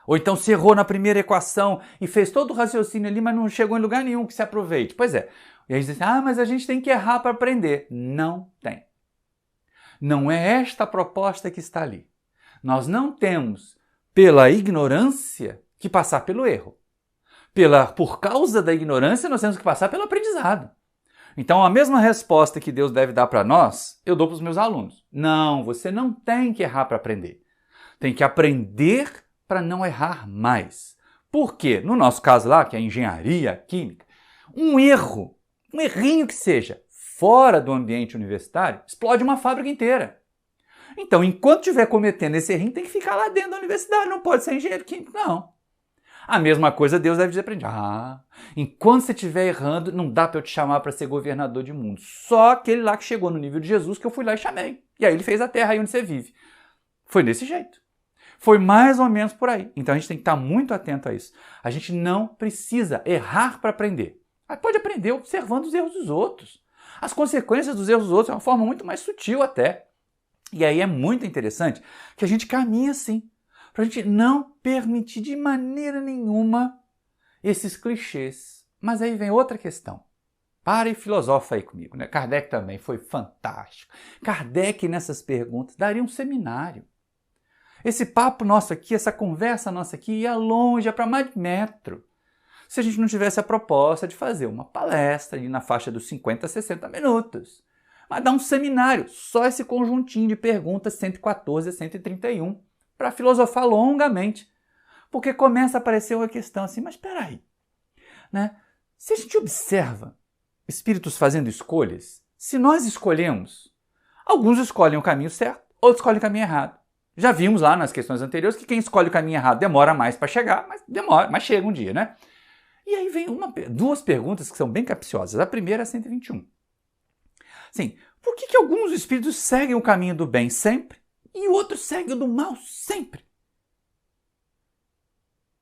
Ou então se errou na primeira equação e fez todo o raciocínio ali, mas não chegou em lugar nenhum que se aproveite. Pois é. E aí dizem, mas a gente tem que errar para aprender. Não tem. Não é esta a proposta que está ali. Nós não temos, pela ignorância, que passar pelo erro. Por causa da ignorância, nós temos que passar pelo aprendizado. Então, a mesma resposta que Deus deve dar para nós, eu dou para os meus alunos. Não, você não tem que errar para aprender. Tem que aprender para não errar mais. Por quê? No nosso caso lá, que é a engenharia química, um errinho que seja, fora do ambiente universitário, explode uma fábrica inteira. Então, enquanto estiver cometendo esse errinho, tem que ficar lá dentro da universidade, não pode ser engenheiro químico, não. A mesma coisa Deus deve dizer para a gente. Enquanto você estiver errando, não dá para eu te chamar para ser governador de mundo. Só aquele lá que chegou no nível de Jesus que eu fui lá e chamei. E aí ele fez a terra aí onde você vive. Foi desse jeito. Foi mais ou menos por aí. Então a gente tem que estar muito atento a isso. A gente não precisa errar para aprender. Mas pode aprender observando os erros dos outros. As consequências dos erros dos outros é uma forma muito mais sutil até. E aí é muito interessante que a gente caminhe assim. Para a gente não permitir de maneira nenhuma esses clichês. Mas aí vem outra questão. Para e filosofa aí comigo, né? Kardec também foi fantástico. Kardec nessas perguntas daria um seminário. Esse papo nosso aqui, essa conversa nossa aqui ia longe, é para mais de metro. Se a gente não tivesse a proposta de fazer uma palestra ali na faixa dos 50 a 60 minutos. Mas dar um seminário, só esse conjuntinho de perguntas 114 a 131, para filosofar longamente. Porque começa a aparecer uma questão assim, mas espera aí, né? Se a gente observa espíritos fazendo escolhas, se nós escolhemos, alguns escolhem o caminho certo, outros escolhem o caminho errado. Já vimos lá nas questões anteriores que quem escolhe o caminho errado demora mais para chegar, mas chega um dia, né? E aí vem duas perguntas que são bem capciosas. A primeira é 121. Sim, por que alguns espíritos seguem o caminho do bem sempre e outros seguem o do mal sempre?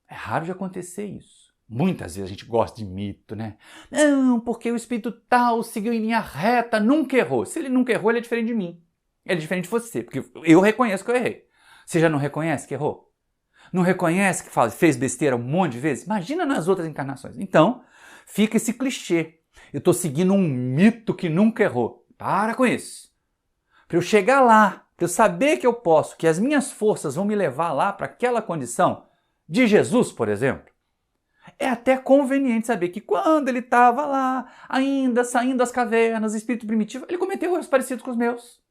É raro de acontecer isso. Muitas vezes a gente gosta de mito, né? Não, porque o espírito tal seguiu em linha reta, nunca errou. Se ele nunca errou, ele é diferente de mim. Ele é diferente de você, porque eu reconheço que eu errei. Você já não reconhece que errou? Não reconhece que fez besteira um monte de vezes? Imagina nas outras encarnações. Então, fica esse clichê. Eu estou seguindo um mito que nunca errou. Para com isso. Para eu chegar lá, para eu saber que eu posso, que as minhas forças vão me levar lá para aquela condição de Jesus, por exemplo, é até conveniente saber que quando ele estava lá, ainda saindo das cavernas, espírito primitivo, ele cometeu erros parecidos com os meus.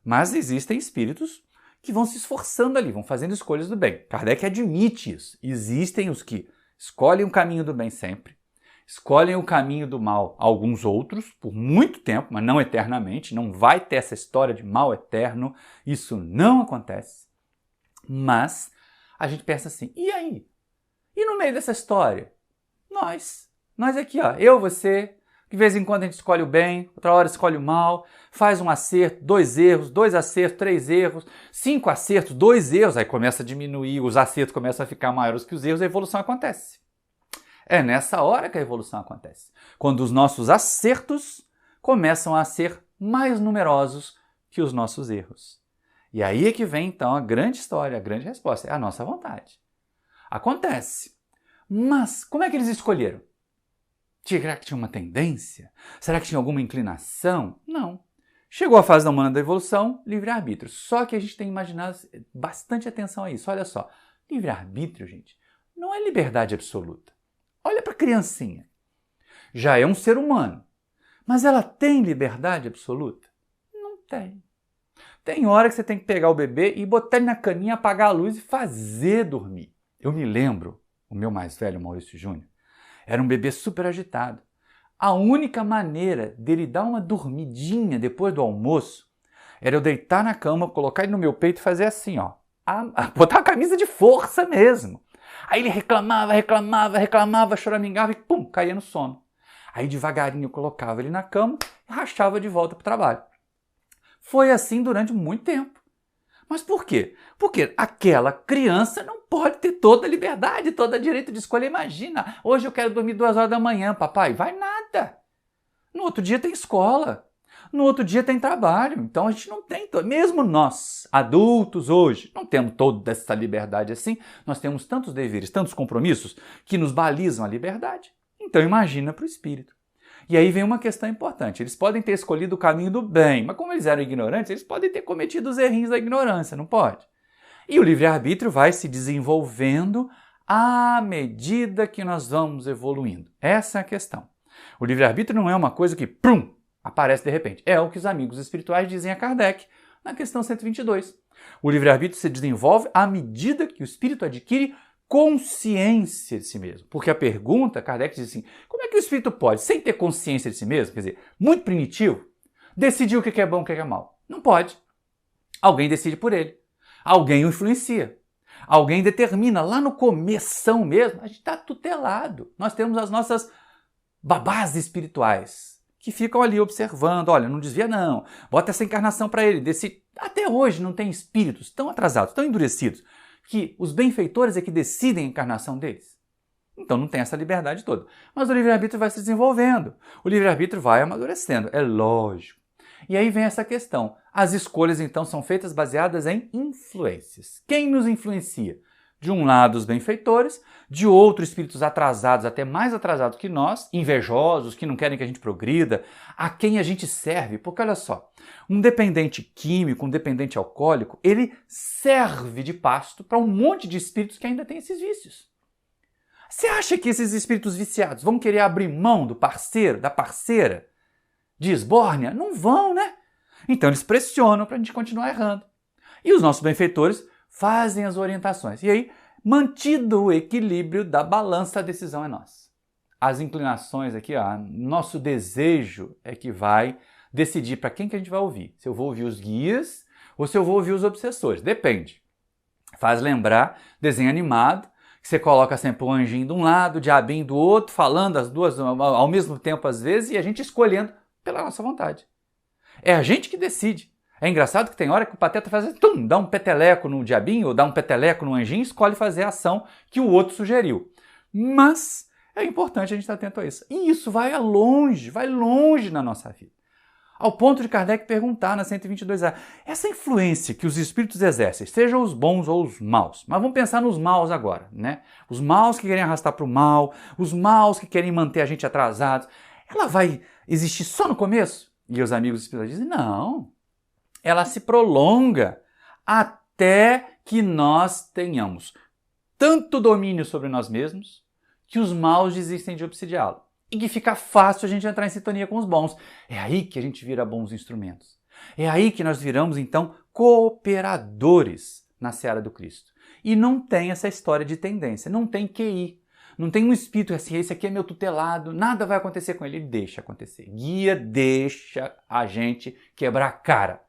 Mas existem espíritos que vão se esforçando ali, vão fazendo escolhas do bem. Kardec admite isso. Existem os que escolhem o caminho do bem sempre, escolhem o caminho do mal alguns outros, por muito tempo, mas não eternamente. Não vai ter essa história de mal eterno. Isso não acontece. Mas a gente pensa assim, e aí? E no meio dessa história? Nós aqui, ó, eu, você, de vez em quando a gente escolhe o bem, outra hora escolhe o mal, faz um acerto, 2 erros, 2 acertos, 3 erros, 5 acertos, 2 erros, aí começa a diminuir, os acertos começam a ficar maiores que os erros, a evolução acontece. É nessa hora que a evolução acontece. Quando os nossos acertos começam a ser mais numerosos que os nossos erros. E aí é que vem então a grande história, a grande resposta, é a nossa vontade. Acontece. Mas como é que eles escolheram? Será que tinha uma tendência? Será que tinha alguma inclinação? Não. Chegou a fase da humana da evolução, livre-arbítrio. Só que a gente tem que imaginar bastante atenção a isso. Olha só, livre-arbítrio, gente, não é liberdade absoluta. Olha para a criancinha. Já é um ser humano. Mas ela tem liberdade absoluta? Não tem. Tem hora que você tem que pegar o bebê e botar ele na caminha, apagar a luz e fazer dormir. Eu me lembro, o meu mais velho, Maurício Júnior, era um bebê super agitado. A única maneira dele dar uma dormidinha depois do almoço era eu deitar na cama, colocar ele no meu peito e fazer assim, ó. Botar a camisa de força mesmo. Aí ele reclamava, choramingava e pum, caía no sono. Aí devagarinho eu colocava ele na cama e rachava de volta para o trabalho. Foi assim durante muito tempo. Mas por quê? Porque aquela criança não pode ter toda a liberdade, todo o direito de escolha. Imagina, hoje eu quero dormir 2 horas da manhã, papai. Vai nada. No outro dia tem escola. No outro dia tem trabalho. Então a gente não tem, mesmo nós, adultos hoje, não temos toda essa liberdade assim. Nós temos tantos deveres, tantos compromissos que nos balizam a liberdade. Então imagina para o espírito. E aí vem uma questão importante. Eles podem ter escolhido o caminho do bem, mas como eles eram ignorantes, eles podem ter cometido os errinhos da ignorância, não pode? E o livre-arbítrio vai se desenvolvendo à medida que nós vamos evoluindo. Essa é a questão. O livre-arbítrio não é uma coisa que, prum, aparece de repente. É o que os amigos espirituais dizem a Kardec na questão 122. O livre-arbítrio se desenvolve à medida que o espírito adquire consciência de si mesmo. Porque a pergunta, Kardec diz assim, como é que o espírito pode, sem ter consciência de si mesmo, quer dizer, muito primitivo, decidir o que é bom e o que é mal? Não pode. Alguém decide por ele. Alguém o influencia. Alguém determina, lá no começão mesmo, a gente está tutelado. Nós temos as nossas babás espirituais que ficam ali observando, olha, não desvia não, bota essa encarnação para ele. Até hoje não tem espíritos tão atrasados, tão endurecidos, que os benfeitores é que decidem a encarnação deles. Então não tem essa liberdade toda. Mas o livre-arbítrio vai se desenvolvendo, o livre-arbítrio vai amadurecendo, é lógico. E aí vem essa questão. As escolhas então são feitas baseadas em influências. Quem nos influencia? De um lado os benfeitores, de outro espíritos atrasados, até mais atrasados que nós, invejosos, que não querem que a gente progrida, a quem a gente serve. Porque olha só, um dependente químico, um dependente alcoólico, ele serve de pasto para um monte de espíritos que ainda têm esses vícios. Você acha que esses espíritos viciados vão querer abrir mão do parceiro, da parceira de esbórnia? Não vão, né? Então eles pressionam para a gente continuar errando. E os nossos benfeitores fazem as orientações. E aí, mantido o equilíbrio da balança, a decisão é nossa. As inclinações aqui, nosso desejo é que vai decidir para quem que a gente vai ouvir. Se eu vou ouvir os guias ou se eu vou ouvir os obsessores. Depende. Faz lembrar desenho animado, que você coloca sempre o anjinho de um lado, o diabinho do outro, falando as duas ao mesmo tempo às vezes, e a gente escolhendo pela nossa vontade. É a gente que decide. É engraçado que tem hora que o pateta faz assim, dá um peteleco no diabinho ou dá um peteleco no anjinho e escolhe fazer a ação que o outro sugeriu. Mas é importante a gente estar atento a isso. E isso vai longe na nossa vida. Ao ponto de Kardec perguntar na 122A, essa influência que os espíritos exercem, sejam os bons ou os maus, mas vamos pensar nos maus agora, né? Os maus que querem arrastar para o mal, os maus que querem manter a gente atrasados, ela vai existir só no começo? E os amigos espirituais dizem, não, ela se prolonga até que nós tenhamos tanto domínio sobre nós mesmos que os maus desistem de obsidiá-lo. E que fica fácil a gente entrar em sintonia com os bons. É aí que a gente vira bons instrumentos. É aí que nós viramos, então, cooperadores na seara do Cristo. E não tem essa história de tendência, não tem QI. Não tem um espírito assim, esse aqui é meu tutelado, nada vai acontecer com ele. Ele deixa acontecer. Guia deixa a gente quebrar a cara.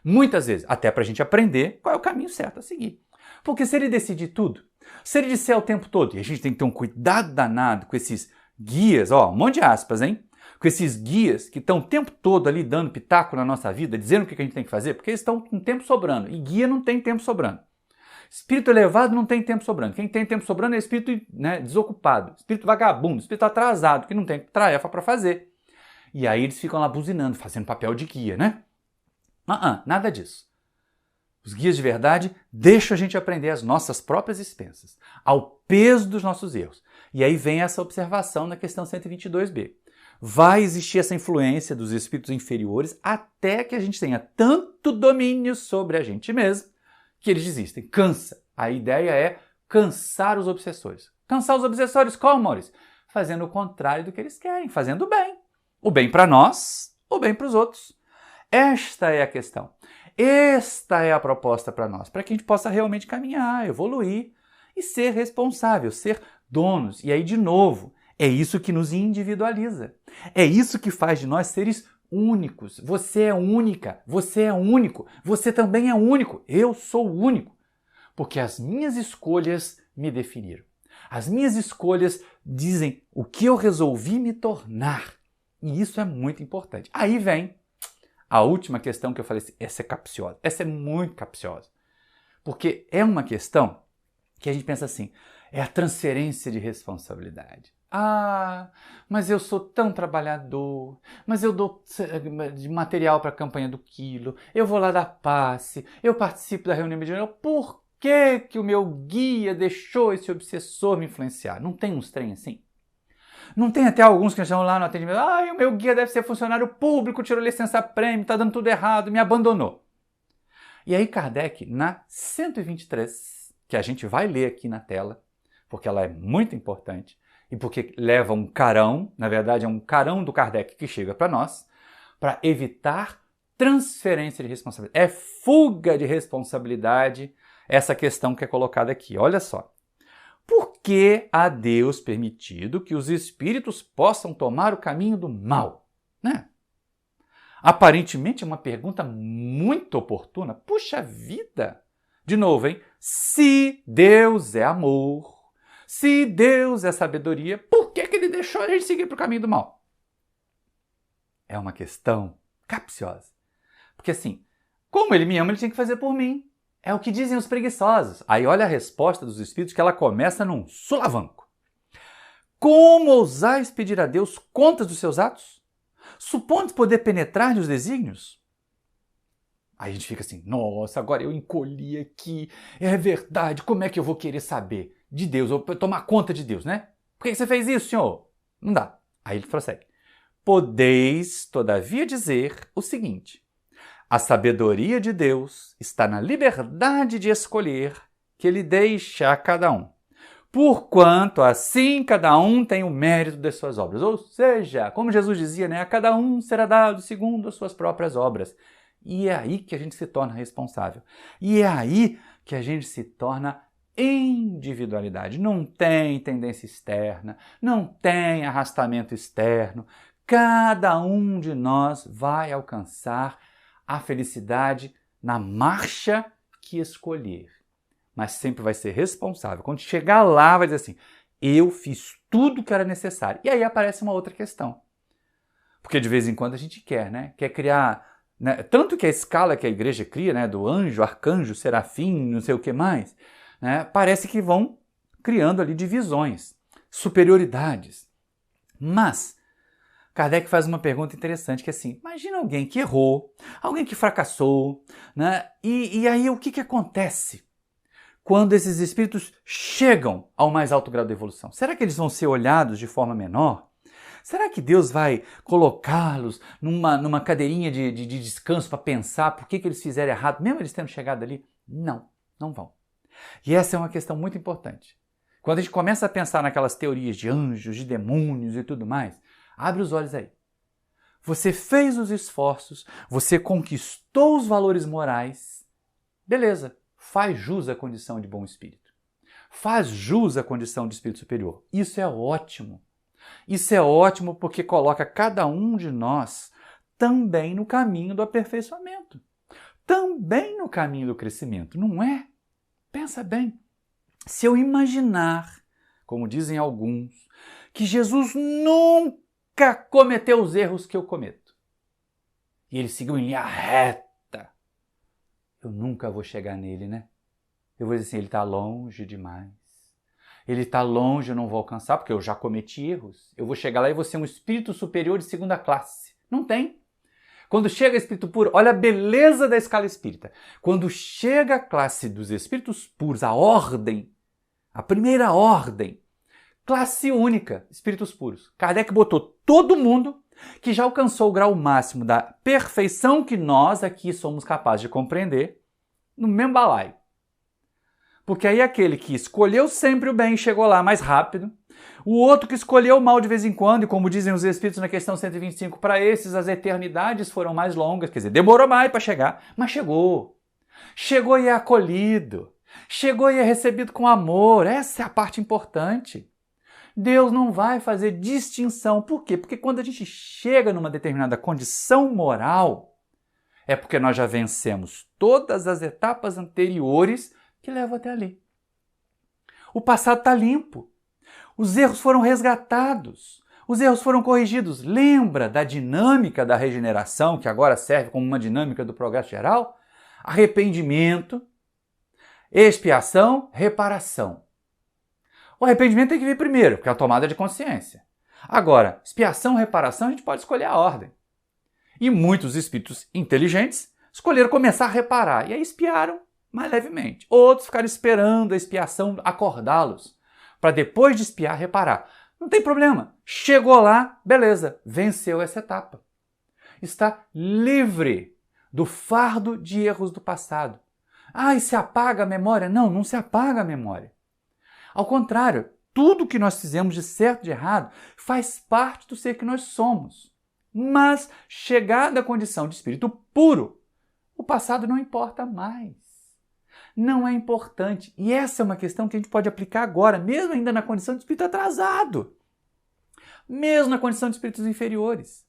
Muitas vezes, até para a gente aprender qual é o caminho certo a seguir. Porque se ele decidir tudo, se ele disser o tempo todo, e a gente tem que ter um cuidado danado com esses guias, um monte de aspas, hein? Com esses guias que estão o tempo todo ali dando pitaco na nossa vida, dizendo o que a gente tem que fazer, porque eles estão com tempo sobrando. E guia não tem tempo sobrando. Espírito elevado não tem tempo sobrando. Quem tem tempo sobrando é espírito desocupado, espírito vagabundo, espírito atrasado, que não tem tarefa para fazer. E aí eles ficam lá buzinando, fazendo papel de guia, né? Nada disso. Os guias de verdade deixam a gente aprender as nossas próprias expensas, ao peso dos nossos erros. E aí vem essa observação na questão 122b. Vai existir essa influência dos espíritos inferiores até que a gente tenha tanto domínio sobre a gente mesmo que eles desistem. Cansa. A ideia é cansar os obsessores. Cansar os obsessores como, Maurício? Fazendo o contrário do que eles querem, fazendo o bem. O bem para nós, o bem para os outros. Esta é a questão. Esta é a proposta para nós, para que a gente possa realmente caminhar, evoluir e ser responsável, ser donos. E aí, de novo, é isso que nos individualiza. É isso que faz de nós seres únicos. Você é única, você é único, você também é único. Eu sou único, porque as minhas escolhas me definiram. As minhas escolhas dizem o que eu resolvi me tornar. E isso é muito importante. Aí vem a última questão que eu falei assim, essa é capciosa, essa é muito capciosa. Porque é uma questão que a gente pensa assim, é a transferência de responsabilidade. Mas eu sou tão trabalhador, mas eu dou de material para a campanha do quilo, eu vou lá dar passe, eu participo da reunião mediúnica, por que o meu guia deixou esse obsessor me influenciar? Não tem uns trem assim? Não tem até alguns que estão lá no atendimento, o meu guia deve ser funcionário público, tirou licença-prêmio, está dando tudo errado, me abandonou. E aí Kardec, na 123, que a gente vai ler aqui na tela, porque ela é muito importante, e porque leva um carão, na verdade é um carão do Kardec que chega para nós, para evitar transferência de responsabilidade. É fuga de responsabilidade essa questão que é colocada aqui. Olha só. Por que a Deus permitido que os espíritos possam tomar o caminho do mal? Né? Aparentemente é uma pergunta muito oportuna. Puxa vida! De novo, hein? Se Deus é amor, se Deus é sabedoria, por que ele deixou a gente seguir para o caminho do mal? É uma questão capciosa. Porque assim, como ele me ama, ele tinha que fazer por mim. É o que dizem os preguiçosos. Aí olha a resposta dos Espíritos, que ela começa num sulavanco. Como ousais pedir a Deus contas dos seus atos? Supondes poder penetrar nos desígnios? Aí a gente fica assim, nossa, agora eu encolhi aqui, é verdade, como é que eu vou querer saber de Deus, ou tomar conta de Deus, né? Por que você fez isso, senhor? Não dá. Aí ele prossegue. Podeis, todavia, dizer o seguinte: a sabedoria de Deus está na liberdade de escolher que ele deixa a cada um, porquanto assim cada um tem o mérito das suas obras. Ou seja, como Jesus dizia, né, a cada um será dado segundo as suas próprias obras. E é aí que a gente se torna responsável. E é aí que a gente se torna individualidade. Não tem tendência externa, não tem arrastamento externo. Cada um de nós vai alcançar a felicidade na marcha que escolher. Mas sempre vai ser responsável. Quando chegar lá, vai dizer assim, eu fiz tudo o que era necessário. E aí aparece uma outra questão. Porque de vez em quando a gente quer, né? Quer criar, né? Tanto que a escala que a igreja cria, né? Do anjo, arcanjo, serafim, não sei o que mais, né? Parece que vão criando ali divisões, superioridades. Mas Kardec faz uma pergunta interessante, que é assim, imagina alguém que errou, alguém que fracassou, né? E aí o que acontece quando esses espíritos chegam ao mais alto grau de evolução? Será que eles vão ser olhados de forma menor? Será que Deus vai colocá-los numa cadeirinha de descanso para pensar por que eles fizeram errado, mesmo eles tendo chegado ali? Não, não vão. E essa é uma questão muito importante. Quando a gente começa a pensar naquelas teorias de anjos, de demônios e tudo mais, abre os olhos aí. Você fez os esforços, você conquistou os valores morais, beleza, faz jus à condição de bom espírito. Faz jus à condição de espírito superior. Isso é ótimo. Isso é ótimo porque coloca cada um de nós também no caminho do aperfeiçoamento. Também no caminho do crescimento, não é? Pensa bem. Se eu imaginar, como dizem alguns, que Jesus nunca cometeu os erros que eu cometo, e ele seguiu em linha reta, eu nunca vou chegar nele, né? Eu vou dizer assim, ele está longe demais. Ele está longe, eu não vou alcançar, porque eu já cometi erros. Eu vou chegar lá e vou ser um espírito superior de segunda classe. Não tem. Quando chega espírito puro, olha a beleza da escala espírita. Quando chega a classe dos espíritos puros, a ordem, a primeira ordem, classe única, espíritos puros. Kardec botou todo mundo que já alcançou o grau máximo da perfeição que nós aqui somos capazes de compreender no mesmo balaio. Porque aí aquele que escolheu sempre o bem chegou lá mais rápido, o outro que escolheu o mal de vez em quando, e como dizem os Espíritos na questão 125, para esses as eternidades foram mais longas, quer dizer, demorou mais para chegar, mas chegou. Chegou e é acolhido, chegou e é recebido com amor, essa é a parte importante. Deus não vai fazer distinção. Por quê? Porque quando a gente chega numa determinada condição moral, é porque nós já vencemos todas as etapas anteriores que levam até ali. O passado está limpo. Os erros foram resgatados. Os erros foram corrigidos. Lembra da dinâmica da regeneração, que agora serve como uma dinâmica do progresso geral? Arrependimento, expiação, reparação. O arrependimento tem que vir primeiro, porque é a tomada de consciência. Agora, expiação, reparação, a gente pode escolher a ordem. E muitos espíritos inteligentes escolheram começar a reparar, e aí expiaram mais levemente. Outros ficaram esperando a expiação acordá-los, para depois de expiar, reparar. Não tem problema. Chegou lá, beleza, venceu essa etapa. Está livre do fardo de erros do passado. Ah, e se apaga a memória? Não, não se apaga a memória. Ao contrário, tudo que nós fizemos de certo e de errado faz parte do ser que nós somos. Mas, chegada à condição de espírito puro, o passado não importa mais. Não é importante. E essa é uma questão que a gente pode aplicar agora, mesmo ainda na condição de espírito atrasado. Mesmo na condição de espíritos inferiores.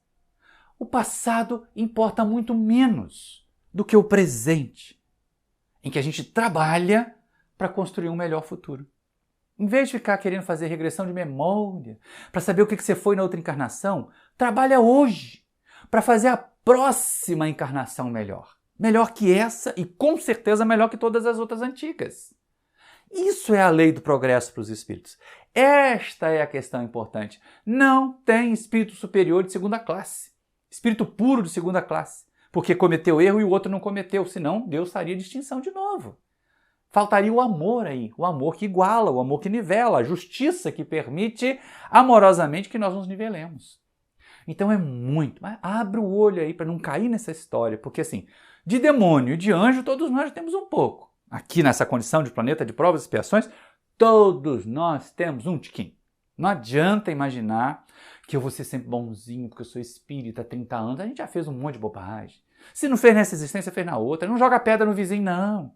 O passado importa muito menos do que o presente. em que a gente trabalha para construir um melhor futuro. Em vez de ficar querendo fazer regressão de memória, para saber o que você foi na outra encarnação, trabalha hoje para fazer a próxima encarnação melhor. Melhor que essa e com certeza melhor que todas as outras antigas. Isso é a lei do progresso para os espíritos. Esta é a questão importante. Não tem espírito superior de segunda classe. Espírito puro de segunda classe. Porque cometeu erro e o outro não cometeu. Senão Deus faria distinção de novo. Faltaria o amor aí. O amor que iguala, o amor que nivela, a justiça que permite amorosamente que nós nos nivelemos. Então é muito. Mas abre o olho aí para não cair nessa história. Porque assim, de demônio e de anjo todos nós temos um pouco. Aqui nessa condição de planeta de provas e expiações, todos nós temos um tiquinho. Não adianta imaginar que eu vou ser sempre bonzinho, porque eu sou espírita há 30 anos. A gente já fez um monte de bobagem. Se não fez nessa existência, fez na outra. Não joga pedra no vizinho, não.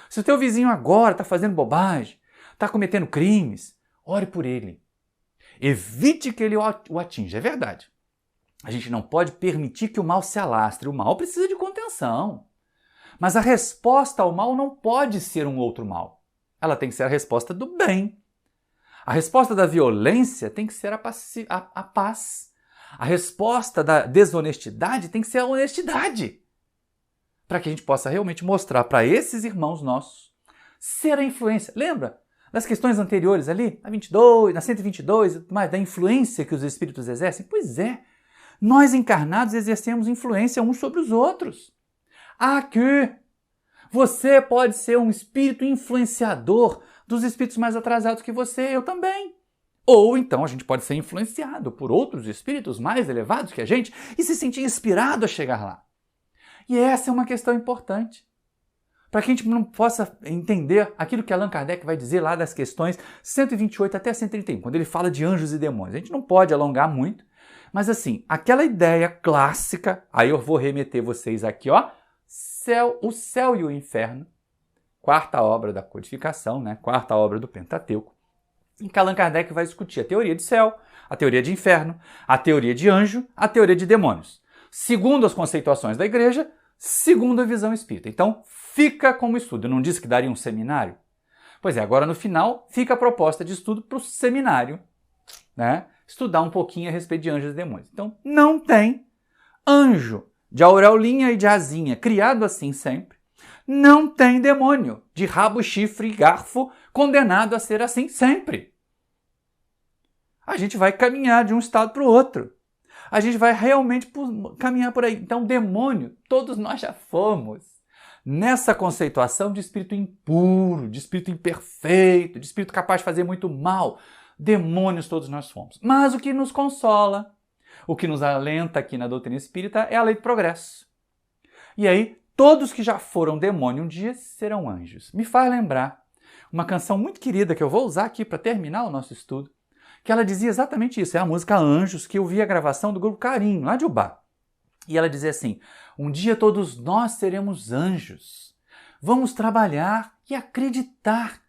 Se o teu vizinho agora está fazendo bobagem, está cometendo crimes, ore por ele. Evite que ele o atinja. É verdade. A gente não pode permitir que o mal se alastre. O mal precisa de contenção. Mas a resposta ao mal não pode ser um outro mal. Ela tem que ser a resposta do bem. A resposta da violência tem que ser a paz. A resposta da desonestidade tem que ser a honestidade. Para que a gente possa realmente mostrar para esses irmãos nossos ser a influência. Lembra das questões anteriores ali, na 22, na 122, mais da influência que os espíritos exercem? Pois é, nós encarnados exercemos influência uns sobre os outros. Aqui, você pode ser um espírito influenciador dos espíritos mais atrasados que você, eu também. Ou então a gente pode ser influenciado por outros espíritos mais elevados que a gente e se sentir inspirado a chegar lá. E essa é uma questão importante. Para que a gente não possa entender aquilo que Allan Kardec vai dizer lá das questões 128 até 131, quando ele fala de anjos e demônios. A gente não pode alongar muito, mas assim, aquela ideia clássica, aí eu vou remeter vocês aqui, ó, o céu e o inferno, quarta obra da codificação, né? Quarta obra do Pentateuco, em que Allan Kardec vai discutir a teoria de céu, a teoria de inferno, a teoria de anjo, a teoria de demônios, segundo as conceituações da igreja, segundo a visão espírita. Então, fica como estudo. Eu não disse que daria um seminário? Pois é, agora no final fica a proposta de estudo para o seminário, né? Estudar um pouquinho a respeito de anjos e demônios. Então, não tem anjo de auréolinha e de asinha, criado assim sempre. Não tem demônio de rabo, chifre e garfo, condenado a ser assim sempre. A gente vai caminhar de um estado para o outro. A gente vai realmente caminhar por aí. Então, demônio, todos nós já fomos. Nessa conceituação de espírito impuro, de espírito imperfeito, de espírito capaz de fazer muito mal, demônios todos nós fomos. Mas o que nos consola, o que nos alenta aqui na doutrina espírita é a lei do progresso. E aí, todos que já foram demônio um dia serão anjos. Me faz lembrar uma canção muito querida que eu vou usar aqui para terminar o nosso estudo, que ela dizia exatamente isso. É a música Anjos, que eu vi a gravação do Grupo Carinho, lá de Ubá. E ela dizia assim: um dia todos nós seremos anjos. Vamos trabalhar e acreditar.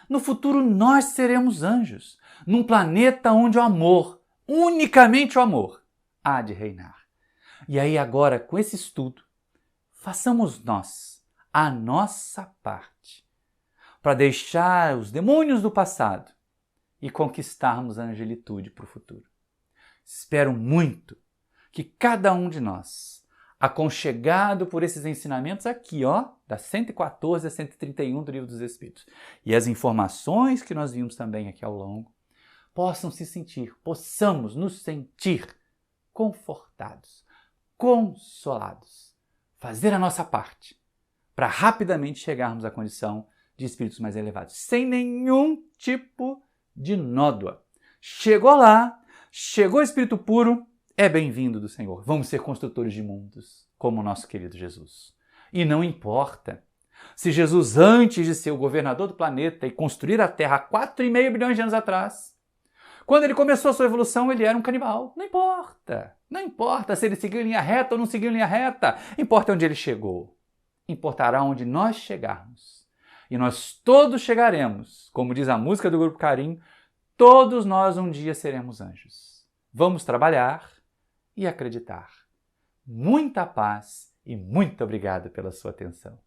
No futuro nós seremos anjos, num planeta onde o amor, unicamente o amor, há de reinar. E aí agora, com esse estudo, façamos nós a nossa parte para deixar os demônios do passado e conquistarmos a angelitude para o futuro. Espero muito que cada um de nós, aconchegado por esses ensinamentos aqui, ó, da 114 a 131 do Livro dos Espíritos, e as informações que nós vimos também aqui ao longo, possamos nos sentir confortados, consolados, fazer a nossa parte para rapidamente chegarmos à condição de espíritos mais elevados, sem nenhum tipo de nódoa. Chegou lá, chegou o espírito puro, é bem-vindo do Senhor. Vamos ser construtores de mundos, como o nosso querido Jesus. E não importa se Jesus, antes de ser o governador do planeta e construir a Terra há 4,5 bilhões de anos atrás, quando ele começou a sua evolução, ele era um canibal. Não importa. Não importa se ele seguiu em linha reta ou não seguiu em linha reta. Importa onde ele chegou. Importará onde nós chegarmos. E nós todos chegaremos, como diz a música do Grupo Carinho, todos nós um dia seremos anjos. Vamos trabalhar e acreditar. Muita paz e muito obrigado pela sua atenção.